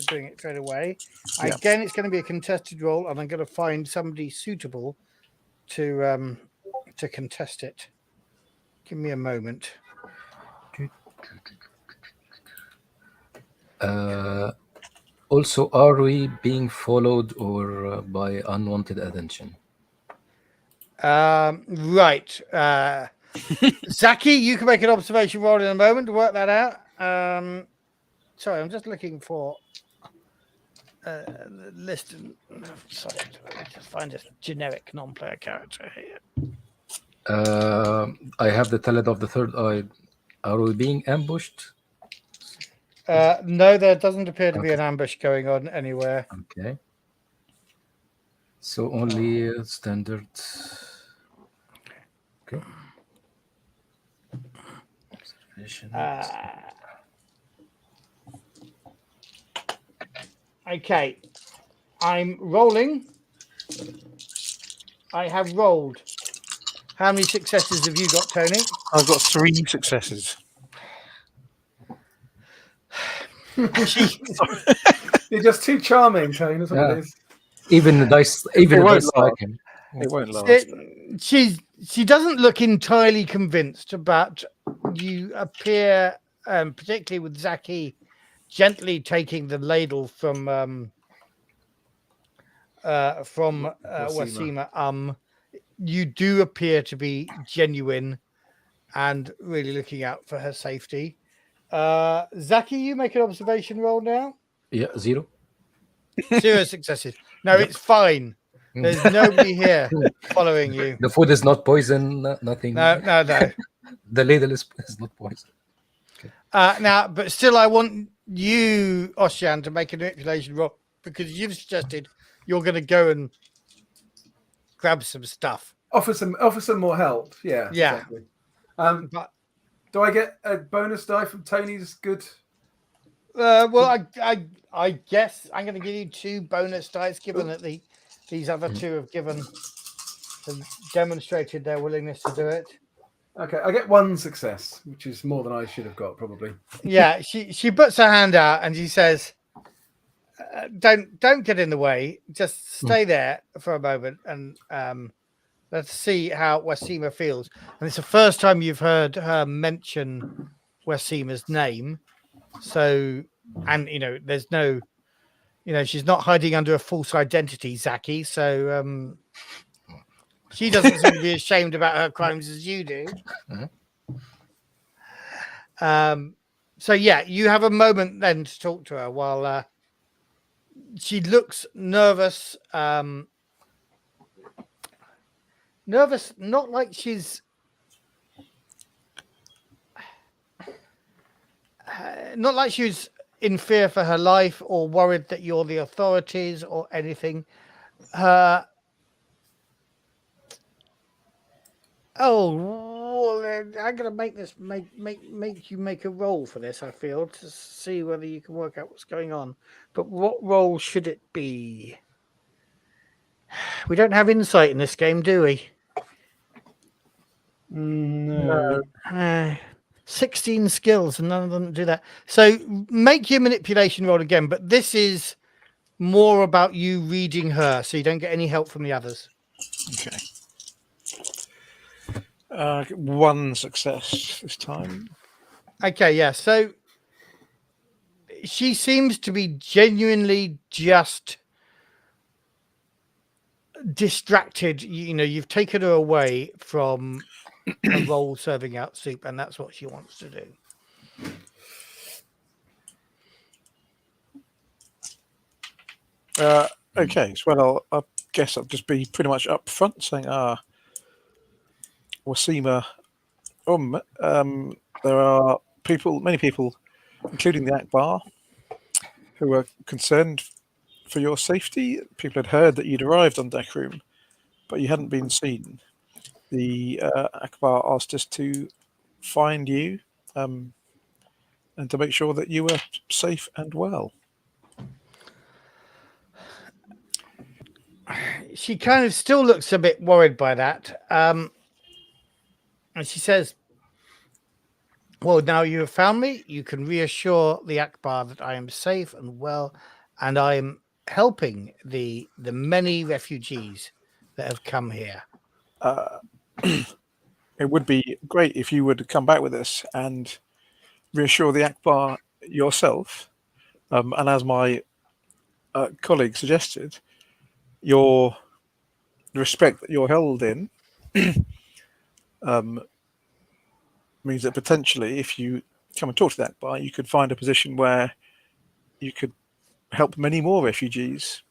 doing it straight away. Yeah. Again, it's going to be a contested role, and I'm going to find somebody suitable to contest it. Give me a moment. Also, are we being followed or by unwanted attention? Right. Zaki, you can make an observation roll in a moment to work that out. Sorry, I'm just looking for the list. Sorry, let me just find a generic non-player character here. I have the talent of the third eye. Are we being ambushed? No, there doesn't appear to be Okay. an ambush going on anywhere. Okay. So only standard. Okay. Observation. Okay, I'm rolling. I have rolled. How many successes have you got, Tony? I've got 3 successes. You're just too charming, Tony. That's what it is. Even the dice, even It the won't dice last. like him. It won't last. She doesn't look entirely convinced, but you appear, particularly with Zaki, gently taking the ladle from Wasima. You do appear to be genuine and really looking out for her safety. Zaki, you make an observation roll now. Yeah, 0. 0 successes. No, Yep. it's fine. There's nobody here following you. The food is not poison. Nothing. No. The ladle is not poison. Now, but still, I want you, Oshian, to make a manipulation roll because you've suggested you're going to go and grab some stuff. Offer some more help. Yeah. Exactly. But do I get a bonus die from Tony's good? well, I guess I'm going to give you 2 bonus dice, given that these other 2 have demonstrated their willingness to do it. Okay, I get 1 success, which is more than I should have got, probably. Yeah, she puts her hand out and she says, "Don't get in the way. Just stay there for a moment, and let's see how Wasima feels." And it's the first time you've heard her mention Wasima's name, so and there's no, she's not hiding under a false identity, Zaki. So she doesn't seem to be ashamed about her crimes as you do. So yeah, you have a moment then to talk to her while she looks nervous. Nervous, not like she's in fear for her life or worried that you're the authorities or anything. I'm gonna make you make a roll for this. I feel to see whether you can work out what's going on. But what role should it be? We don't have insight in this game, do we? No. 16 skills, and none of them do that. So make your manipulation roll again. But this is more about you reading her, so you don't get any help from the others. Okay. 1 success this time. Okay, yeah. So she seems to be genuinely just distracted. You've taken her away from a role serving out soup, and that's what she wants to do. Okay, so I guess I'll just be pretty much up front saying, Wasima there are many people, including the Akbar, who are concerned for your safety. People had heard that you'd arrived on deck room, but you hadn't been seen. The Akbar asked us to find you and to make sure that you were safe and well. she kind of still looks a bit worried by that. And she says, well, now you have found me, you can reassure the Akbar that I am safe and well, and I am helping the many refugees that have come here. It would be great if you would come back with us and reassure the Akbar yourself. And as my colleague suggested, the respect that you're held in means that potentially, if you come and talk to the Akbar, you could find a position where you could help many more refugees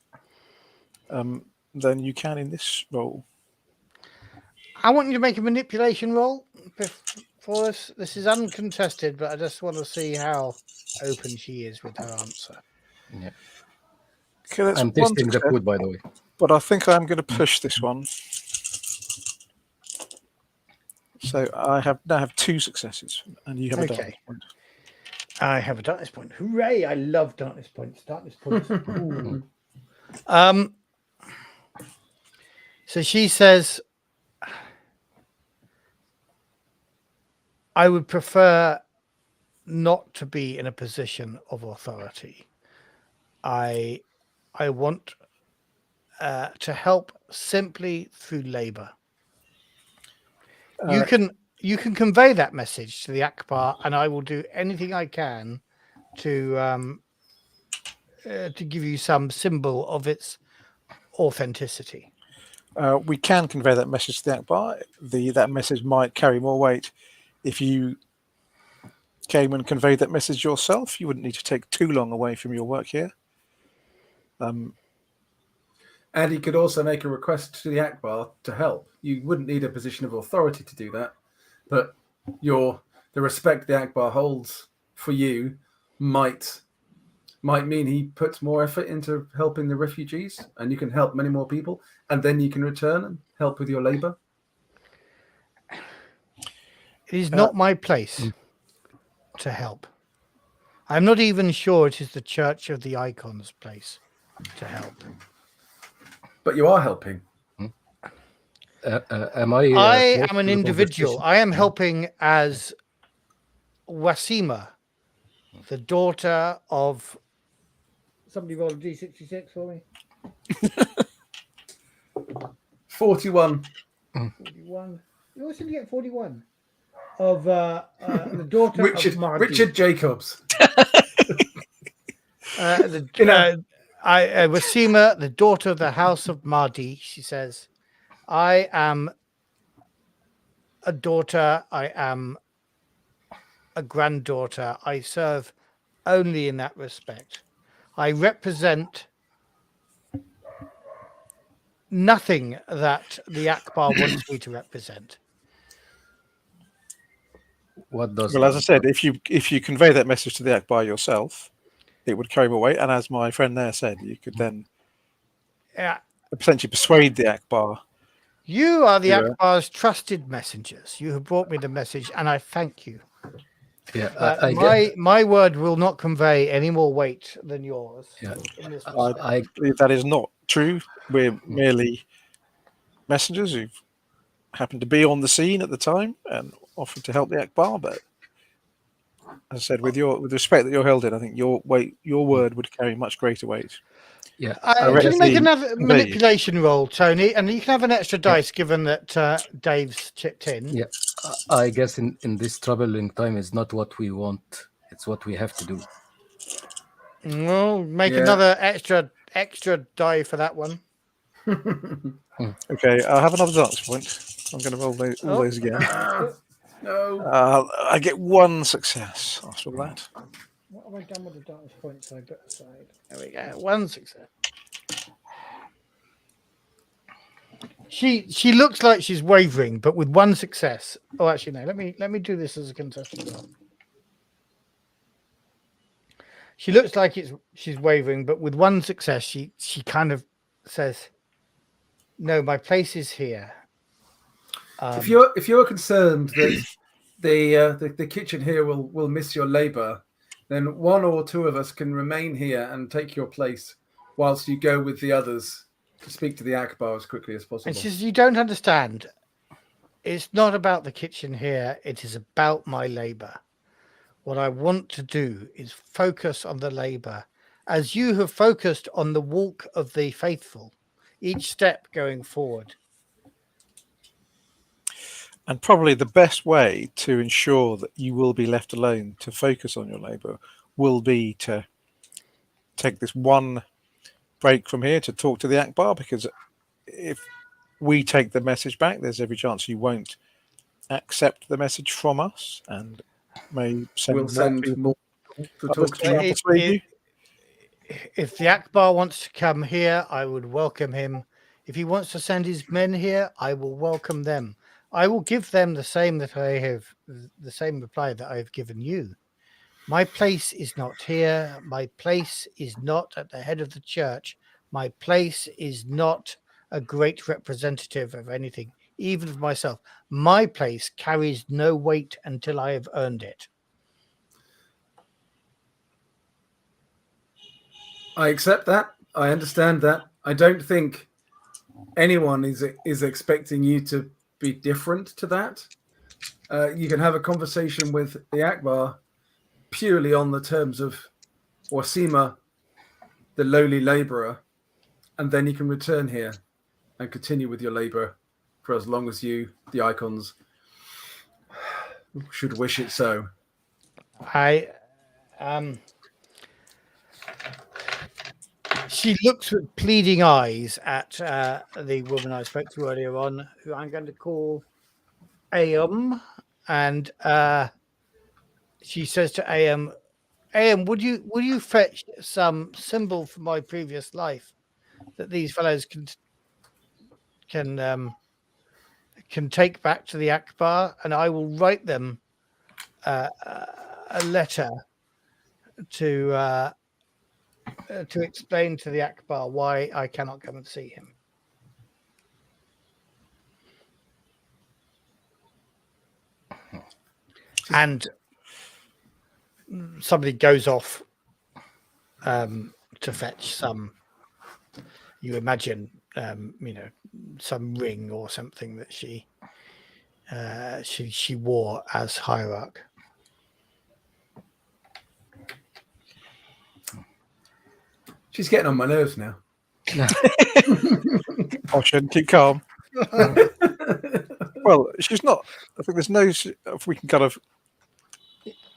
than you can in this role. I want you to make a manipulation roll for us. This is uncontested, but I just want to see how open she is with her answer. Yeah. Okay, that's I'm one testing the success, code, by the way. but I think I'm going to push this one. So I now have 2 successes, and you have a darkness point. I have a darkness point. Hooray! I love darkness points. Darkness points. Ooh. So she says, I would prefer not to be in a position of authority. I want to help simply through labor. You can convey that message to the Akbar, and I will do anything I can to give you some symbol of its authenticity. We can convey that message to the Akbar. That message might carry more weight if you came and conveyed that message yourself. You wouldn't need to take too long away from your work here. And he could also make a request to the Akbar to help. You wouldn't need a position of authority to do that, but the respect the Akbar holds for you might mean he puts more effort into helping the refugees, and you can help many more people, and then you can return and help with your labor. It is not my place to help. I'm not even sure it is the Church of the Icon's place to help. But you are helping. Am I? I am an individual. I am helping as Wasima, the daughter of... Somebody roll a D66 for me. 41. 41. You always seem to get 41. Of the daughter of Mahdi. Richard Jacobs. Wasima, the daughter of the House of Mahdi, she says, I am a daughter, I am a granddaughter. I serve only in that respect. I represent nothing that the Akbar wants me to represent. What does? Well, as I said, if you convey that message to the Akbar yourself, it would carry more weight. And as my friend there said, you could then potentially persuade the Akbar. You are the Akbar's trusted messengers. You have brought me the message, and I thank you. Yeah, my word will not convey any more weight than yours. Yeah, I believe that is not true. We're merely messengers who happened to be on the scene at the time and offered to help the Akbar. But as I said, with the respect that you're held in, I think your word would carry much greater weight. Yeah, can you make another manipulation roll, Tony? And you can have an extra dice given that Dave's chipped in. Yeah, I guess in this troubling time, it's not what we want; it's what we have to do. Well, make another extra die for that one. Okay, I'll have another darts point. I'm going to roll all those again. No. I get 1 success after all that. What have I done with the darkness points I put aside? There we go. 1 success. She looks like she's wavering, but with 1 success. Oh, actually, no. Let me do this as a contestant roll. She looks like she's wavering, but with 1 success, she kind of says, "No, my place is here." If you're concerned that the kitchen here will miss your labor, then 1 or 2 of us can remain here and take your place whilst you go with the others to speak to the Akbar as quickly as possible. And she says, "You don't understand. It's not about the kitchen here. It is about my labor. What I want to do is focus on the labor, as you have focused on the walk of the faithful, each step going forward." And probably the best way to ensure that you will be left alone to focus on your labour will be to take this one break from here to talk to the Akbar, because if we take the message back, there's every chance you won't accept the message from us and may send We'll send people to up talk to to you. persuade you. If the Akbar wants to come here, I would welcome him. If he wants to send his men here, I will welcome them. I will give them the same reply that I have given you. My place is not here. My place is not at the head of the church. My place is not a great representative of anything, even of myself. My place carries no weight until I have earned it. I accept that. I understand that. I don't think anyone is expecting you to be different to that. You can have a conversation with the Akbar purely on the terms of Wasima, the lowly labourer, and then you can return here and continue with your labour for as long as you, the icons, should wish it so. She looks with pleading eyes at the woman I spoke to earlier on, who I'm going to call and she says to Ayam, would you fetch some symbol from my previous life that these fellows can take back to the Akbar, and I will write them a letter to explain to the Akbar why I cannot come and see him. And somebody goes off to fetch some, you imagine, some ring or something that she wore as hierach. She's getting on my nerves now. Oshian, keep calm. Well, she's not. I think there's no. If we can kind of.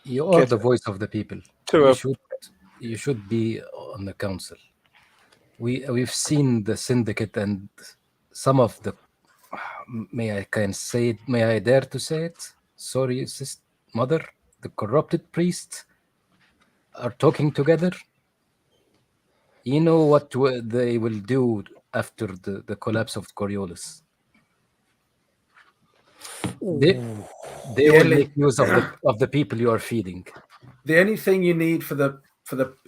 You are the voice of the people. You should be on the council. We've seen the syndicate and some of the. May I dare to say it? Sorry, mother, the corrupted priest are talking together. You know what they will do after the collapse of Coriolis. They will make use of the people you are feeding. The only thing you need for the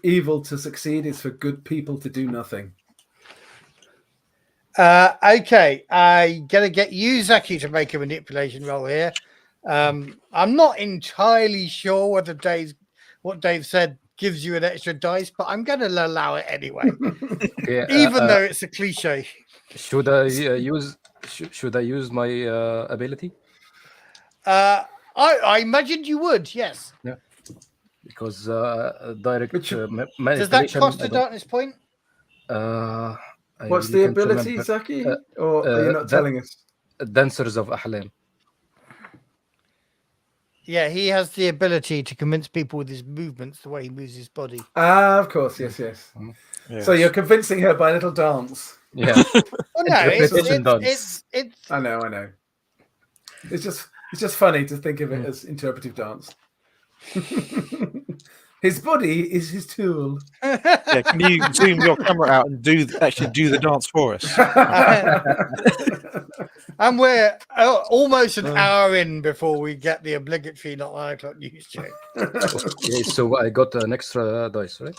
evil to succeed is for good people to do nothing. Okay, I'm gonna get you, Zaki, to make a manipulation roll here. I'm not entirely sure whether what Dave said gives you an extra dice, but I'm going to allow it anyway, okay, even though it's a cliche. Should I use my ability? I imagined you would, yes. Yeah, because direct does that cost a darkness point? What's the ability, Zaki? Or are you not telling us? Dancers of Ahlam. Yeah, he has the ability to convince people with his movements, the way he moves his body. Ah, of course, yes. Yes. So you're convincing her by a little dance. Yeah. Well, no, it's I know. It's just funny to think of it as interpretive dance. His body is his tool. Yeah, can you zoom your camera out and actually do the dance for us? And we're almost an hour in before we get the obligatory not 9 o'clock news check. Okay, so I got an extra dice, right?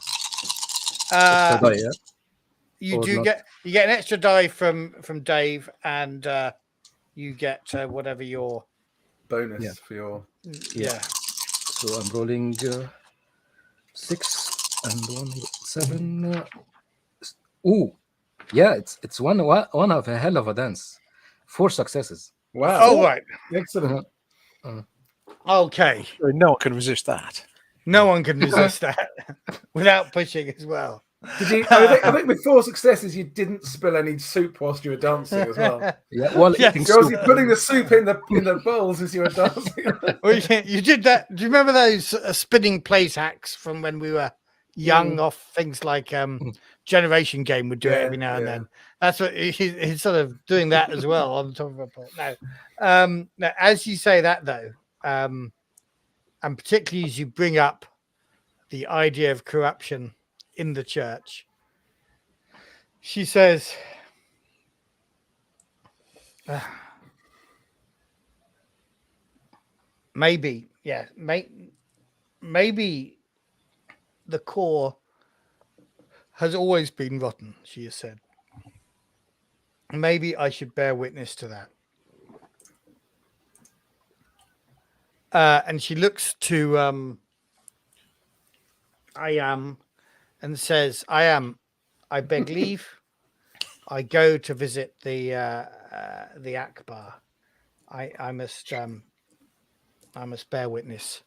Extra die, yeah? You get an extra die from Dave, and you get whatever your bonus for your So I'm rolling 6 and 1 7. Yeah, it's one of a hell of a dance. 4 successes. Wow. Oh, right. Excellent. Okay. No one can resist that. No one can resist that without pushing as well. Did you? I think with 4 successes, you didn't spill any soup whilst you were dancing as well. Yeah, while Yes. eating You're soup. obviously putting the soup in the bowls as you were dancing. Well, you did that. Do you remember those spinning plate hacks from when we were young off things like Generation Game would do it every now and then? That's what he's sort of doing that as well on top of a plate. Now, as you say that though, and particularly as you bring up the idea of corruption in the church, she says, maybe, yeah, maybe the core has always been rotten, she has said. Maybe I should bear witness to that. And she looks to I am and says, I beg leave. I go to visit the Akbar. I must bear witness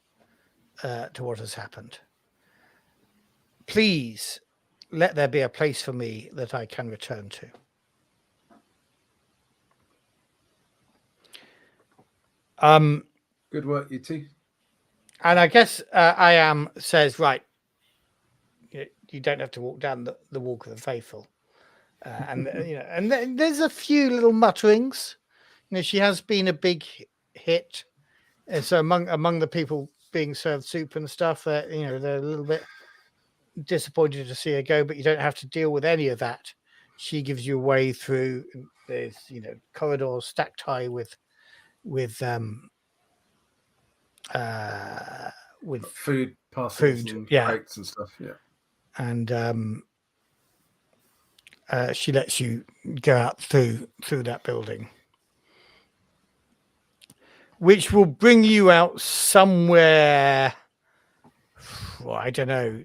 to what has happened. Please let there be a place for me that I can return to. Good work, you two. And I guess I am says, right, you don't have to walk down the walk of the faithful. And there's a few little mutterings. She has been a big hit. And so among the people being served soup and stuff, they're a little bit disappointed to see her go, but you don't have to deal with any of that. She gives you a way through. There's corridors stacked high with Food parcels food, and yeah, crates and stuff. Yeah. And she lets you go out through that building, which will bring you out somewhere. Well, I don't know.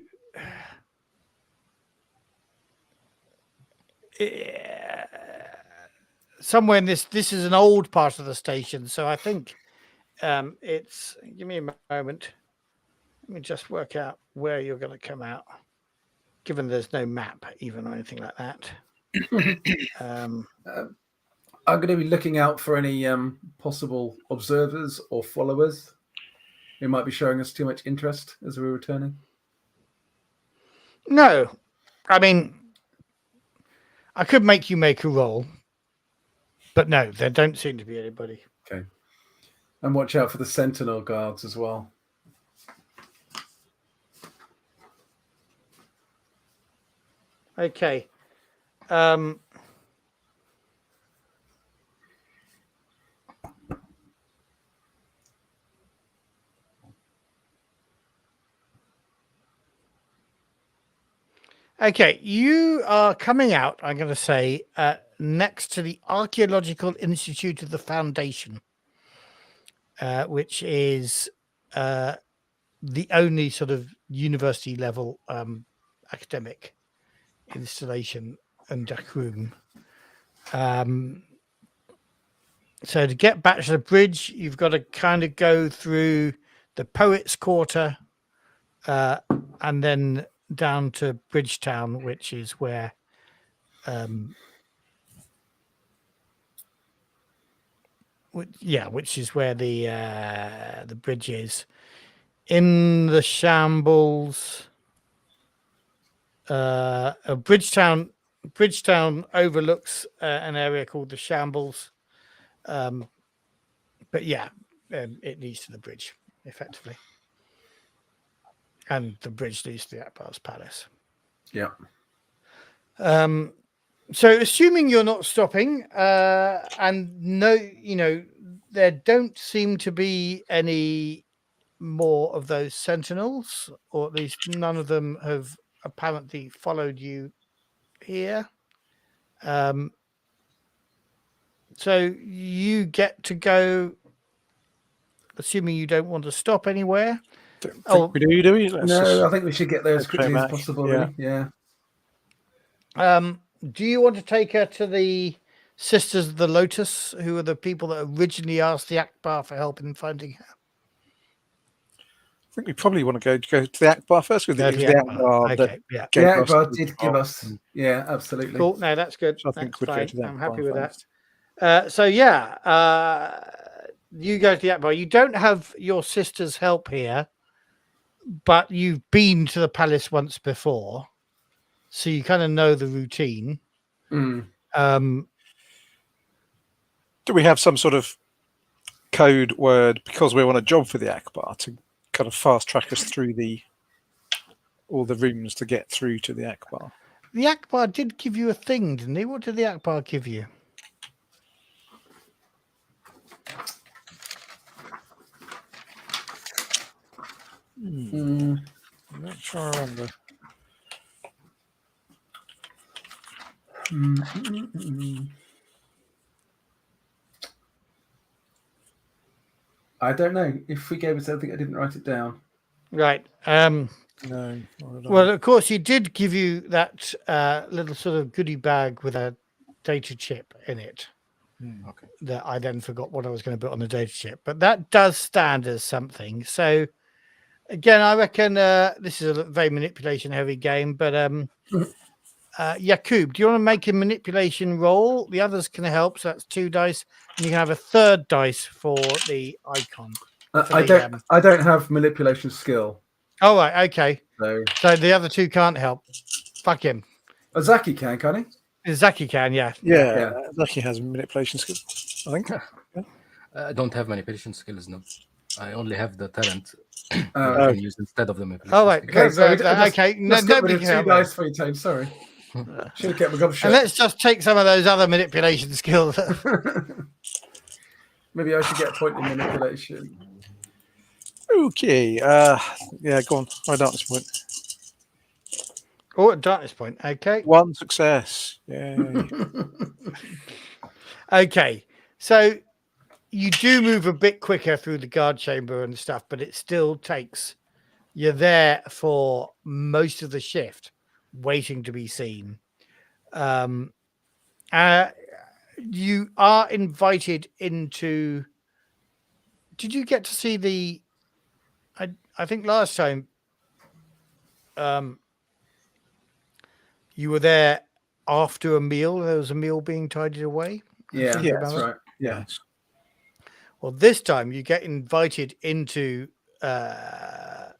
Somewhere in this is an old part of the station, so I think it's. Give me a moment. Let me just work out where you're going to come out, given there's no map even or anything like that. I'm going to be looking out for any possible observers or followers who might be showing us too much interest as we're returning. No, I mean, I could make you make a roll, but no, there don't seem to be anybody. Okay. And watch out for the sentinel guards as well. Okay. Okay, you are coming out, I'm going to say, next to the Archaeological Institute of the Foundation, which is the only sort of university level academic installation and dark room. So to get back to the bridge, you've got to kind of go through the Poets' Quarter and then down to Bridgetown, which is where which is where the bridge is. In the shambles, Bridgetown overlooks an area called the Shambles, but yeah, it leads to the bridge effectively, and the bridge leads to the Akbar's palace. Yeah. So assuming you're not stopping, and no, there don't seem to be any more of those sentinels, or at least none of them have apparently followed you here. So you get to go, assuming you don't want to stop anywhere. Don't think we do we? No, I think we should get there as quickly as possible. Yeah. Really. Yeah. do you want to take her to the Sisters of the Lotus, who are the people that originally asked the Akbar for help in finding her? I think we probably want to go to the Akbar first. Because Go it to was the the Akbar. Akbar that Okay, yeah. gave Yeah, us but the did give info. us. Yeah, absolutely. Cool. No, that's good. So I think That's we'd go fine. to the I'm Akbar happy with first. that. So yeah, you go to the Akbar. You don't have your sister's help here, but you've been to the palace once before, so you kind of know the routine. Mm. Do we have some sort of code word because we're on a job for the Akbar to kind of fast track us through all the rooms to get through to the Akbar? The Akbar did give you a thing, didn't he? What did the Akbar give you? I'm not sure I remember. I don't know. If we gave us anything, I didn't write it down. Right. No. not at all. Well, of course, he did give you that little sort of goodie bag with a data chip in it. Okay. That I then forgot what I was going to put on the data chip, but that does stand as something. So again, I reckon this is a very manipulation heavy game, but Yaqub, do you want to make a manipulation roll? The others can help, so that's 2 dice, and you can have a 3rd dice for the icon. I don't have manipulation skill. Oh, right, okay. So the other 2 can't help. Fuck him. Zaki can't he? Zaki can, yeah. Yeah, Zaki has manipulation skills, I think. I don't have manipulation skills, no. I only have the talent Oh, I can use instead of the manipulation. Oh, right. skills. Okay, Okay. Let's get rid Nobody of can 2 help. dice for you, Tone. Sorry. Should have kept my gob shut. And let's just take some of those other manipulation skills. Maybe I should get a point in manipulation. Okay. Yeah, go on. Write down this point. Oh, at darkness point. Okay. 1 success. Yay. Okay. So you do move a bit quicker through the guard chamber and stuff, but it still takes. You're there for most of the shift, waiting to be seen. You are invited into. Did you get to see the? I think last time. You were there after a meal. There was a meal being tidied away. Yeah, Yeah, that's right. Yeah. Yes. Well, this time you get invited into that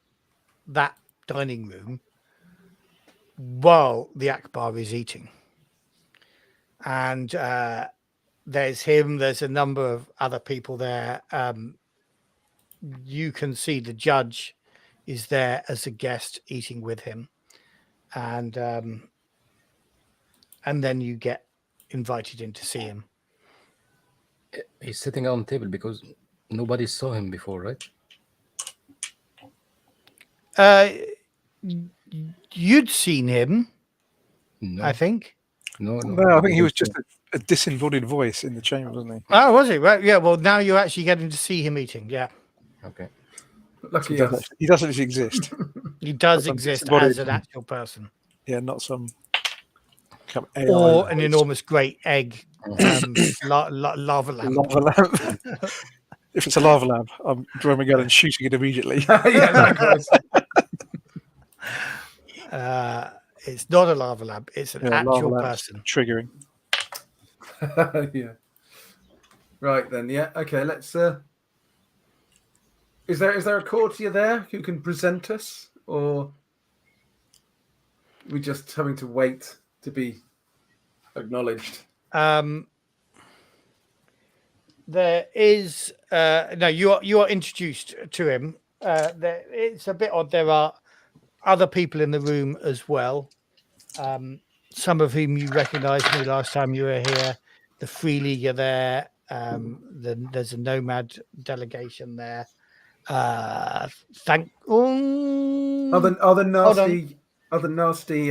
dining room while the Akbar is eating. And there's him, there's a number of other people there. You can see the judge is there as a guest eating with him. And then you get invited in to see him. He's sitting on the table because nobody saw him before, right? You'd seen him, No. I think. No. No, I think he was just a disembodied voice in the chamber, wasn't he? Oh, was he? Right. Yeah. Well, now you're actually getting to see him eating. Yeah. Okay. Lucky He us. does actually exist. He does Some exist disembodied as an actual person. Yeah, not some kind of AI Or an voice. enormous great egg lava lamp. Lava lamp. If it's a lava lamp, I'm drawing a gun and shooting it immediately. Yeah, likewise. It's not a lava lamp. It's an Yeah, lava actual lamp's person. triggering. Yeah. Right then. Yeah. Okay. Let's. Is there a courtier there who can present us, or we just having to wait to be acknowledged? There is no. You are introduced to him. It's a bit odd. There are other people in the room as well. Some of whom you recognised me last time you were here. The Free League are there. There's a nomad delegation there. Are the nasty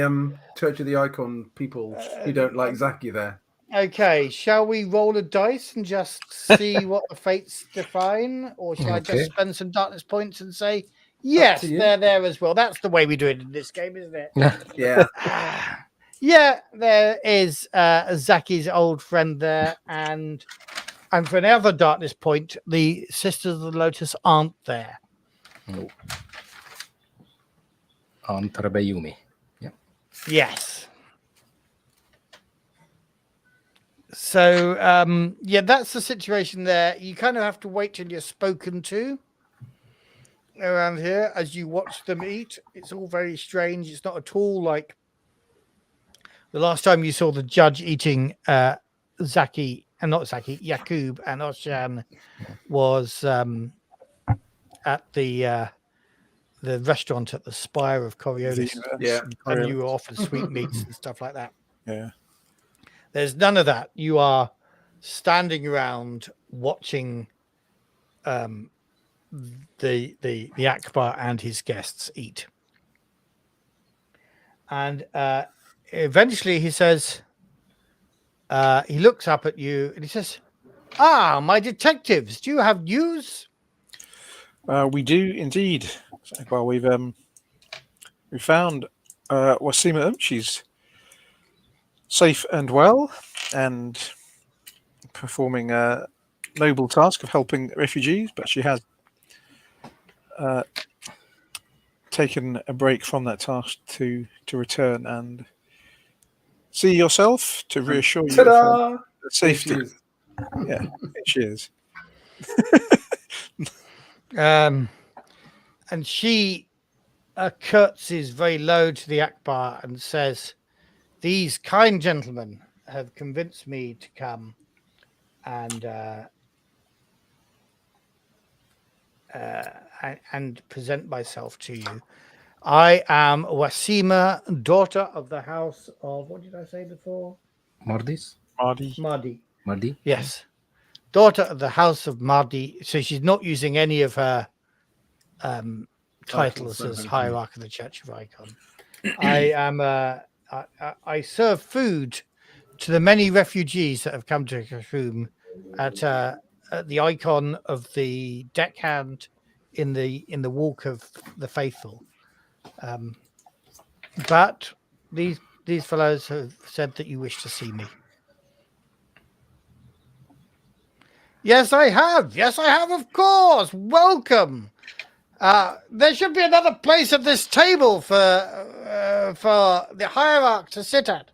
Church of the Icon people who don't like Zaki there? Okay, shall we roll a dice and just see what the fates define, or shall I Okay. just spend some darkness points and say yes, to you. they're there as well? That's the way we do it in this game, isn't it? Yeah. Yeah, there is Zaki's old friend there, and for another darkness point, the Sisters of the Lotus aren't there. Aunt Rabayumi. Yeah. Yes. So, yeah, that's the situation there. You kind of have to wait till you're spoken to around here as you watch them eat. It's all very strange. It's not at all like the last time you saw the judge eating Yaqub and Oshian was at the restaurant at the Spire of Coriolis. Yeah. And you were offered sweetmeats and stuff like that. Yeah. There's none of that. You are standing around watching the Akbar and his guests eat. And eventually he says, he looks up at you and he says, "Ah, my detectives, do you have news?" We do indeed. Well, we found Wasima. She's safe and well, and performing a noble task of helping refugees. But she has taken a break from that task to return and see yourself to reassure you of her safety. Yeah, she is. And she curtsies very low to the Akbar and says, "These kind gentlemen have convinced me to come and present myself to you. I am Wasima, daughter of the house of, what did I say before? Mardi. Yes. Daughter of the house of Mardi. So she's not using any of her titles as hierarch of the Church of Icon. I serve food to the many refugees that have come to Khartoum at the icon of the deckhand in the Walk of the Faithful. But these fellows have said that you wish to see me. Yes, I have. Yes, I have, of course. Welcome. There should be another place at this table for the hierarch to sit at.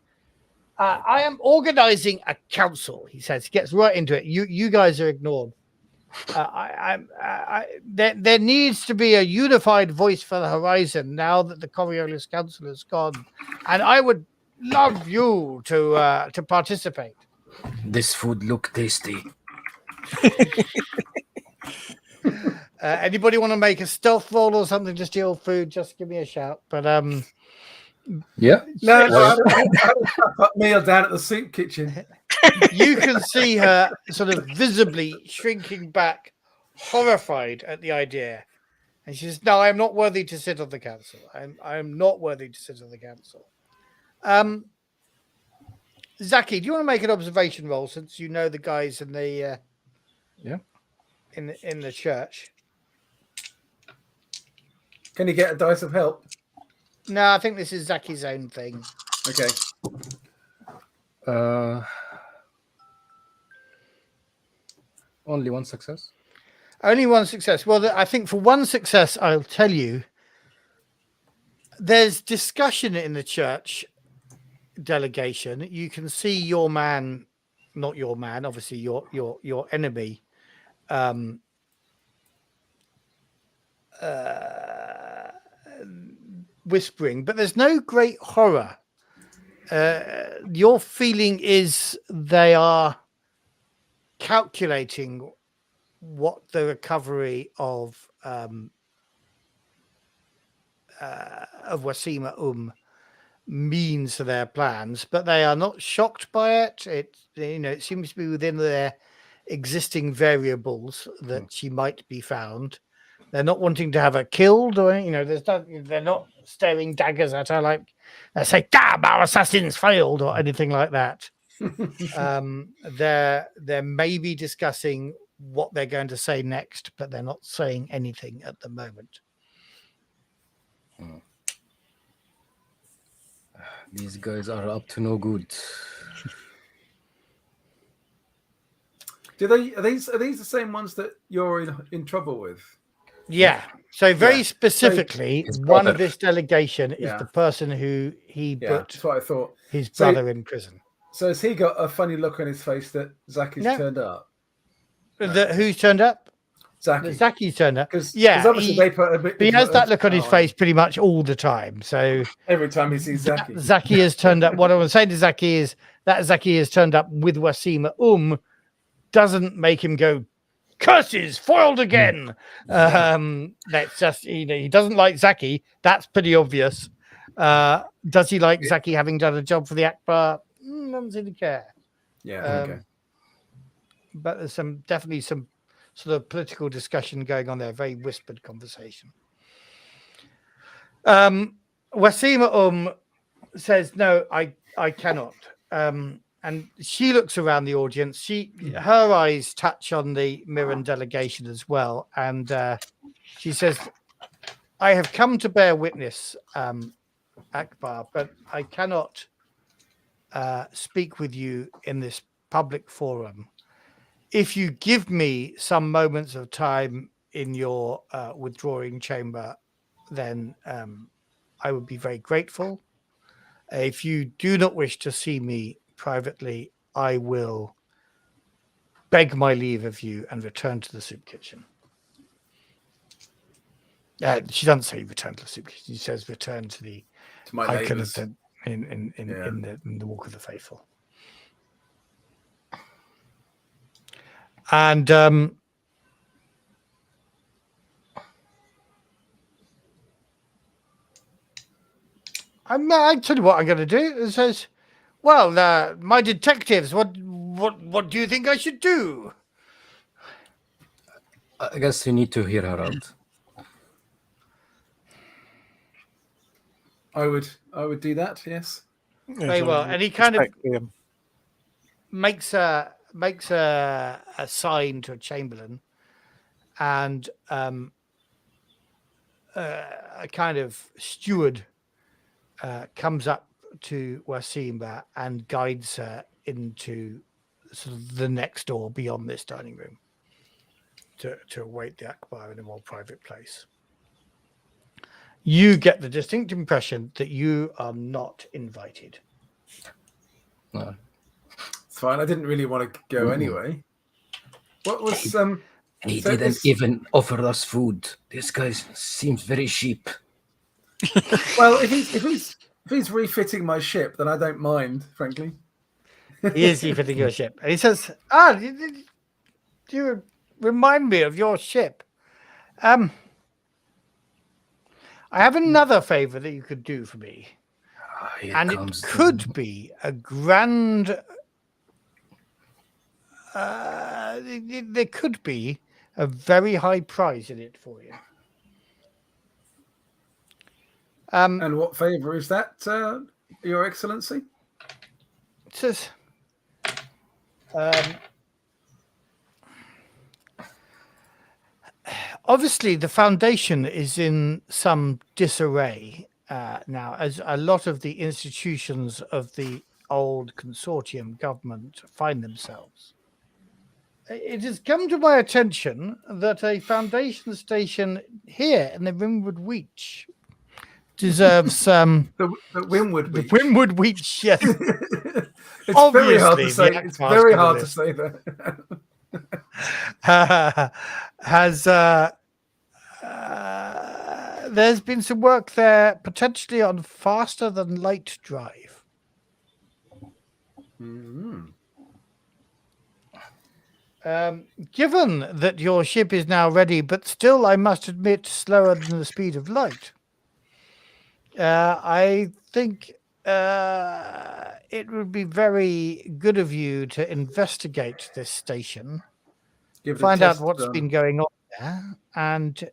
I am organizing a council, he says. He gets right into it. You guys are ignored. There needs to be a unified voice for the horizon now that the Coriolis Council is gone, and I would love you to participate. This food look tasty. Anybody want to make a stealth roll or something to steal food? Just give me a shout. But yeah, no, I don't meal down at the soup kitchen. You can see her sort of visibly shrinking back, horrified at the idea, and she says, "No, I am not worthy to sit on the council. I am not worthy to sit on the council." Zaki, do you want to make an observation roll since you know the guys in the in the church? Can you get a dice of help? No, I think this is Zaki's own thing. Okay. Only one success. Only one success. Well, I think for one success, I'll tell you, there's discussion in the church delegation. You can see your man, not your man, obviously your enemy, whispering, but there's no great horror. Your feeling is they are calculating what the recovery of Wasima means to their plans, but they are not shocked by it. It seems to be within their existing variables that she might be found. They're not wanting to have her killed, or they're not staring daggers at her like they say, "Damn, our assassins failed," or anything like that. They're maybe discussing what they're going to say next, but they're not saying anything at the moment. These guys are up to no good. Are these the same ones that you're in trouble with? Yeah. So very Yeah. specifically, His one brother. of this delegation is Yeah. the person who he Yeah, put that's what I thought. his So- brother in prison. So has he got a funny look on his face that Zaki's No. turned up? Who's turned up? Zaki. Zaki's turned up. Because Yeah, obviously they put a bit. he has that look on his face pretty much all the time. So every time he sees Zaki. Zaki has turned up. What I was saying to Zaki is that Zaki has turned up with Wasima doesn't make him go, curses, foiled again. That's just, he doesn't like Zaki. That's pretty obvious. Does he like Zaki having done a job for the Akbar? Doesn't seem to care. Yeah. Okay. But there's definitely some sort of political discussion going on there, very whispered conversation. Wasima says, no, I cannot. And she looks around the audience. Her eyes touch on the Miran delegation as well. And she says, I have come to bear witness, Akbar, but I cannot speak with you in this public forum. If you give me some moments of time in your withdrawing chamber, then I would be very grateful. If you do not wish to see me privately, I will beg my leave of you and return to the soup kitchen. She doesn't say return to the soup kitchen. She says return to my icon neighbours. of in the Walk of the Faithful. And I tell you what I'm going to do. It says, well, my detectives, what do you think I should do? I guess you need to hear her out. I would do that. Yes. Very well. And he kind of makes a sign to a chamberlain, and a kind of steward comes up to Wasima and guides her into sort of the next door beyond this dining room to await the Akbar in a more private place. You get the distinct impression that you are not invited. No. It's fine. I didn't really want to go anyway. What was He so didn't this- even offer us food. This guy seems very cheap. Well, if he's refitting my ship, then I don't mind, frankly. He is refitting your ship. And he says, do you remind me of your ship? I have another favor that you could do for me. And it could be a grand... there could be a very high prize in it for you. And what favor is that, Your Excellency? It says, obviously the foundation is in some disarray now, as a lot of the institutions of the old consortium government find themselves. It has come to my attention that a foundation station here in the Windward Weech deserves The Windward the Beach. Windward Weech, yes. It's very hard to Obviously, say. the It's Akbar's very got a hard to list. say that. Has there's been some work there potentially on faster than light drive. Given that your ship is now ready, but still, I must admit, slower than the speed of light, I think it would be very good of you to investigate this station, Give it a find out test what's run. been going on there, and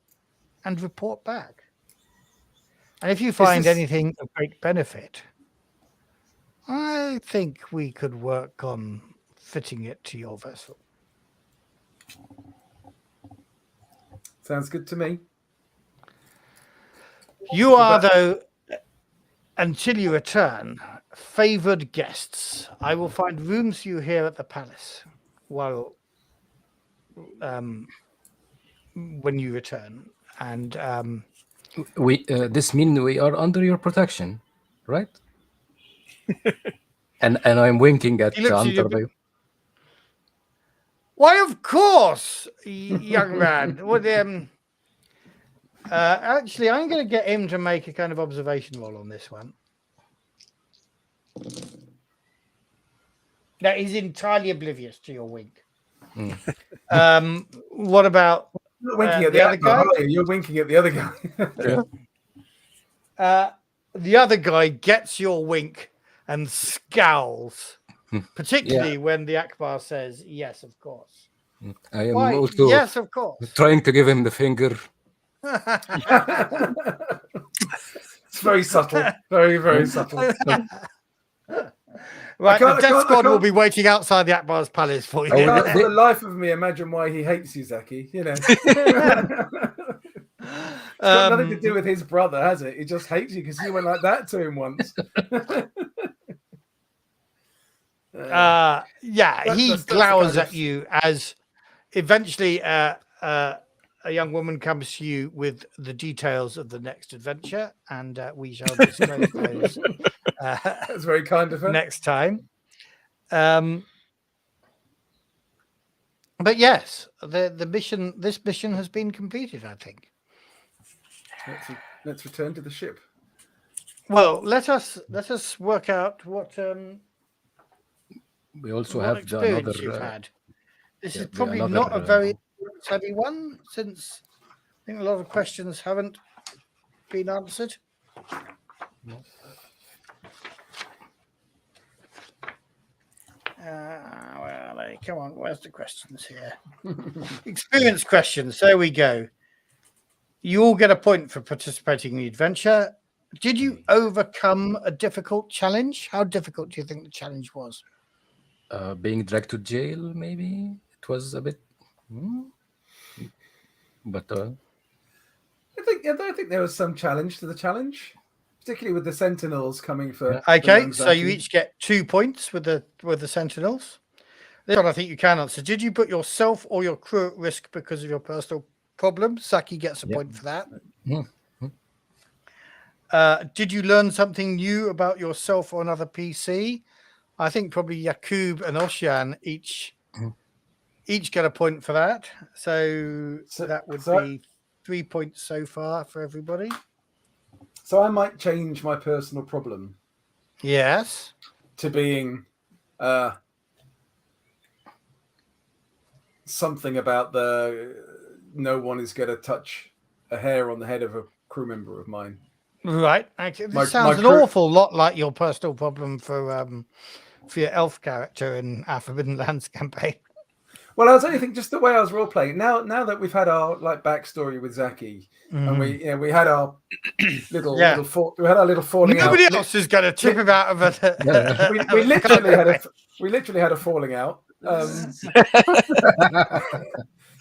report back. And if you find this- anything of great benefit, I think we could work on fitting it to your vessel. Sounds good to me. You are, though, until you return, favored guests. I will find rooms for you here at the palace while when you return. And We this mean we are under your protection, right? and I'm winking at he looks at you. Hunter. Why, of course, young man. Actually, I'm going to get him to make a kind of observation roll on this one. That he's entirely oblivious to your wink. What about You're winking at the other guy? You're winking at the other guy. The other guy gets your wink and scowls, particularly when the Akbar says, "Yes, of course." I am Why? also Yes, of course. trying to give him the finger. It's very subtle. Very, very subtle. Right, the death squad will can't- be waiting outside the Akbar's palace for you. I can't for the life of me imagine why he hates you, Zaki. You know. It's got nothing to do with his brother, has it? He just hates you because you went like that to him once. He that's glowers the kind at you as eventually a young woman comes to you with the details of the next adventure, and we shall disclose those That's very kind of her. next time. But yes, the mission. This mission has been completed, I think. Let's return to the ship. Well, let us work out what We also what have experience you've another. had. This yeah, is probably another, not a very heavy one, since I think a lot of questions haven't been answered. Where are they? Come on, where's the questions here? Experience questions. There we go. You all get a point for participating in the adventure. Did you overcome a difficult challenge? How difficult do you think the challenge was? Being dragged to jail, maybe it was a bit. But I think there was some challenge to the challenge, particularly with the Sentinels coming for. Okay, for so you Zaki. each get 2 points with the Sentinels. This one I think you can answer. Did you put yourself or your crew at risk because of your personal problems? Saki gets a point for that. Did you learn something new about yourself or another PC? I think probably Yaqub and Oshian each get a point for that. So that would be 3 points so far for everybody. So I might change my personal problem Yes. to being something about no one is going to touch a hair on the head of a crew member of mine. Right. Actually, My this sounds an crew- awful lot like your personal problem for your elf character in our Forbidden Lands campaign. Well, I was only thinking just the way I was role playing. Now that we've had our backstory with Zaki, and we had our little falling Nobody out. else is going to tip him out of it. We literally had a falling out,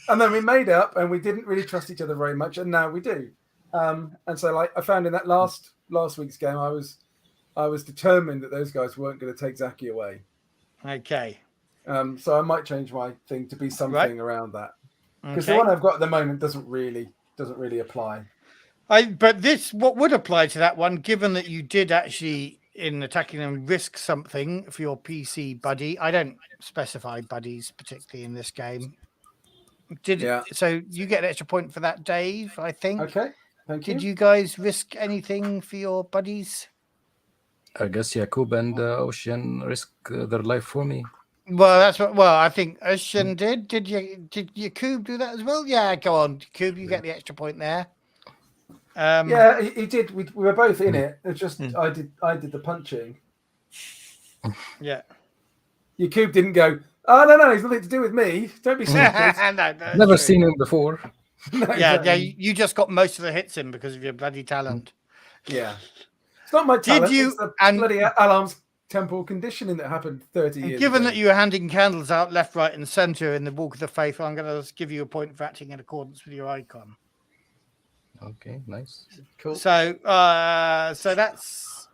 and then we made up, and we didn't really trust each other very much, and now we do. And so, I found in that last week's game, I was determined that those guys weren't going to take Zaki away. Okay. So I might change my thing to be something around that, because the Okay. one I've got at the moment doesn't really apply. But what would apply to that one, given that you did actually, in attacking them, risk something for your PC buddy. I don't specify buddies particularly in this game. So you get an extra point for that, Dave, I think. Okay, thank you. Did you guys risk anything for your buddies? I guess Yaqub and Ocean risk their life for me. Well, that's what. Well, I think Oshian did. Did Yaqub do that as well? Yeah, go on, Yaqub. You get the extra point there. Yeah, he did. We were both in it. It's just I did the punching. Yeah. Yaqub didn't go. Oh no, he's nothing to do with me. Don't be stupid. No, Never seen him before. No, Yeah, exactly. you just got most of the hits in because of your bloody talent. Yeah. It's not my talent. you- It's the and- bloody Alarm's temple conditioning that happened 30 years Given ago. that you were handing candles out left, right, and centre in the Walk of the Faith, I'm going to give you a point for acting in accordance with your icon. Okay, nice. Cool. So that's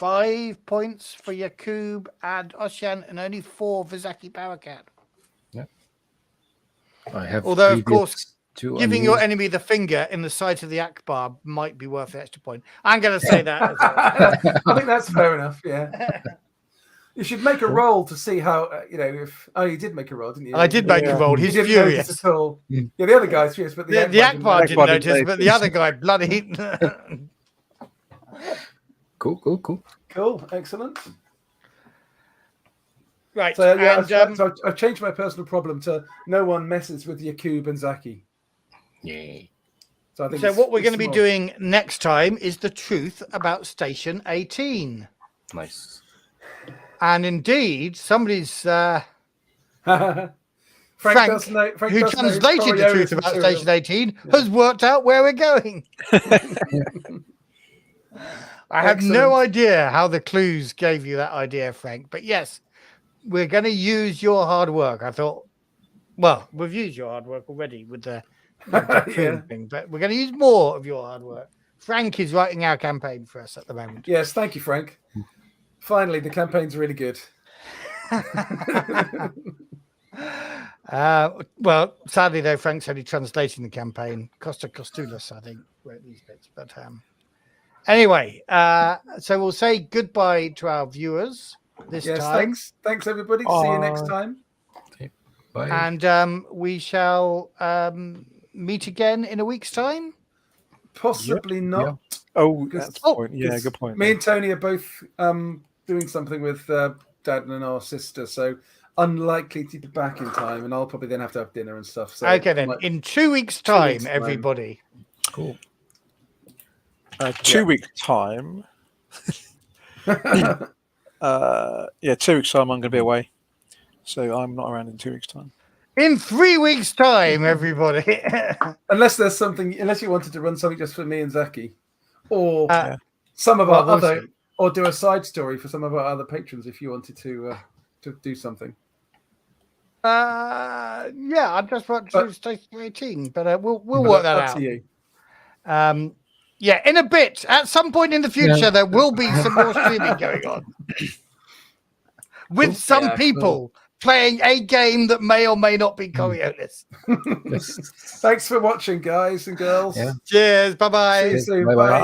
5 points for Yaqub and Oshian, and only 4 for Zaki Barakat. I have. Although, of course, previous two giving your unused. enemy the finger in the sight of the Akbar might be worth an extra point. I'm going to say that as well. I think that's fair enough. Yeah. You should make a roll to see how if you did make a roll, didn't you? I did make a roll. You He's didn't furious. notice at all. Yeah, the other guy's furious, but The Akbar Akbar didn't Akbar didn't notice, but the notice. other guy bloody. Cool. Cool, excellent. Right. So yeah, and, so I've changed my personal problem to no one messes with Yaqub and Zaki. Yeah. So I think so what we're going to be small. doing next time is the truth about Station 18. Nice. And indeed, somebody's Frank Frank, does know, Frank who does know translated the Coriolis truth about material. Station 18 has worked out where we're going. I have no Excellent. idea how the clues gave you that idea, Frank. But yes, we're going to use your hard work. I thought, well, we've used your hard work already with the Yeah. thing, but we're going to use more of your hard work. Frank is writing our campaign for us at the moment. Yes, thank you, Frank. Finally, the campaign's really good. Well, sadly, though, Frank's only translating the campaign. Costa Costulas, I think, wrote these bits. But anyway, so we'll say goodbye to our viewers this Yes, time. thanks everybody. See you next time. Bye. And we shall meet again in a week's time. Possibly not. Oh, Because- that's a point. Yeah, because good point. Me and Tony are both doing something with Dad and our sister, so unlikely to be back in time, and I'll probably then have to have dinner and stuff. So Okay, then. like, In 2 weeks' time, weeks' time. everybody. Cool. 2 weeks time. 2 weeks time. I'm going to be away, so I'm not around in 2 weeks time. In 3 weeks' time, everybody. unless there's something, unless you wanted to run something just for me and Zaki, or Uh, some of well, our we'll other, see. or do a side story for some of our other patrons if you wanted to do something. Yeah, I just want to But- do Station 18, but we'll But work that up out. to you. Yeah, in a bit, at some point in the future, there will be some more streaming going on with some Yeah, people playing a game that may or may not be Coriolis. Thanks for watching, guys and girls. Yeah. Cheers, bye See bye. you soon. Bye-bye. Bye.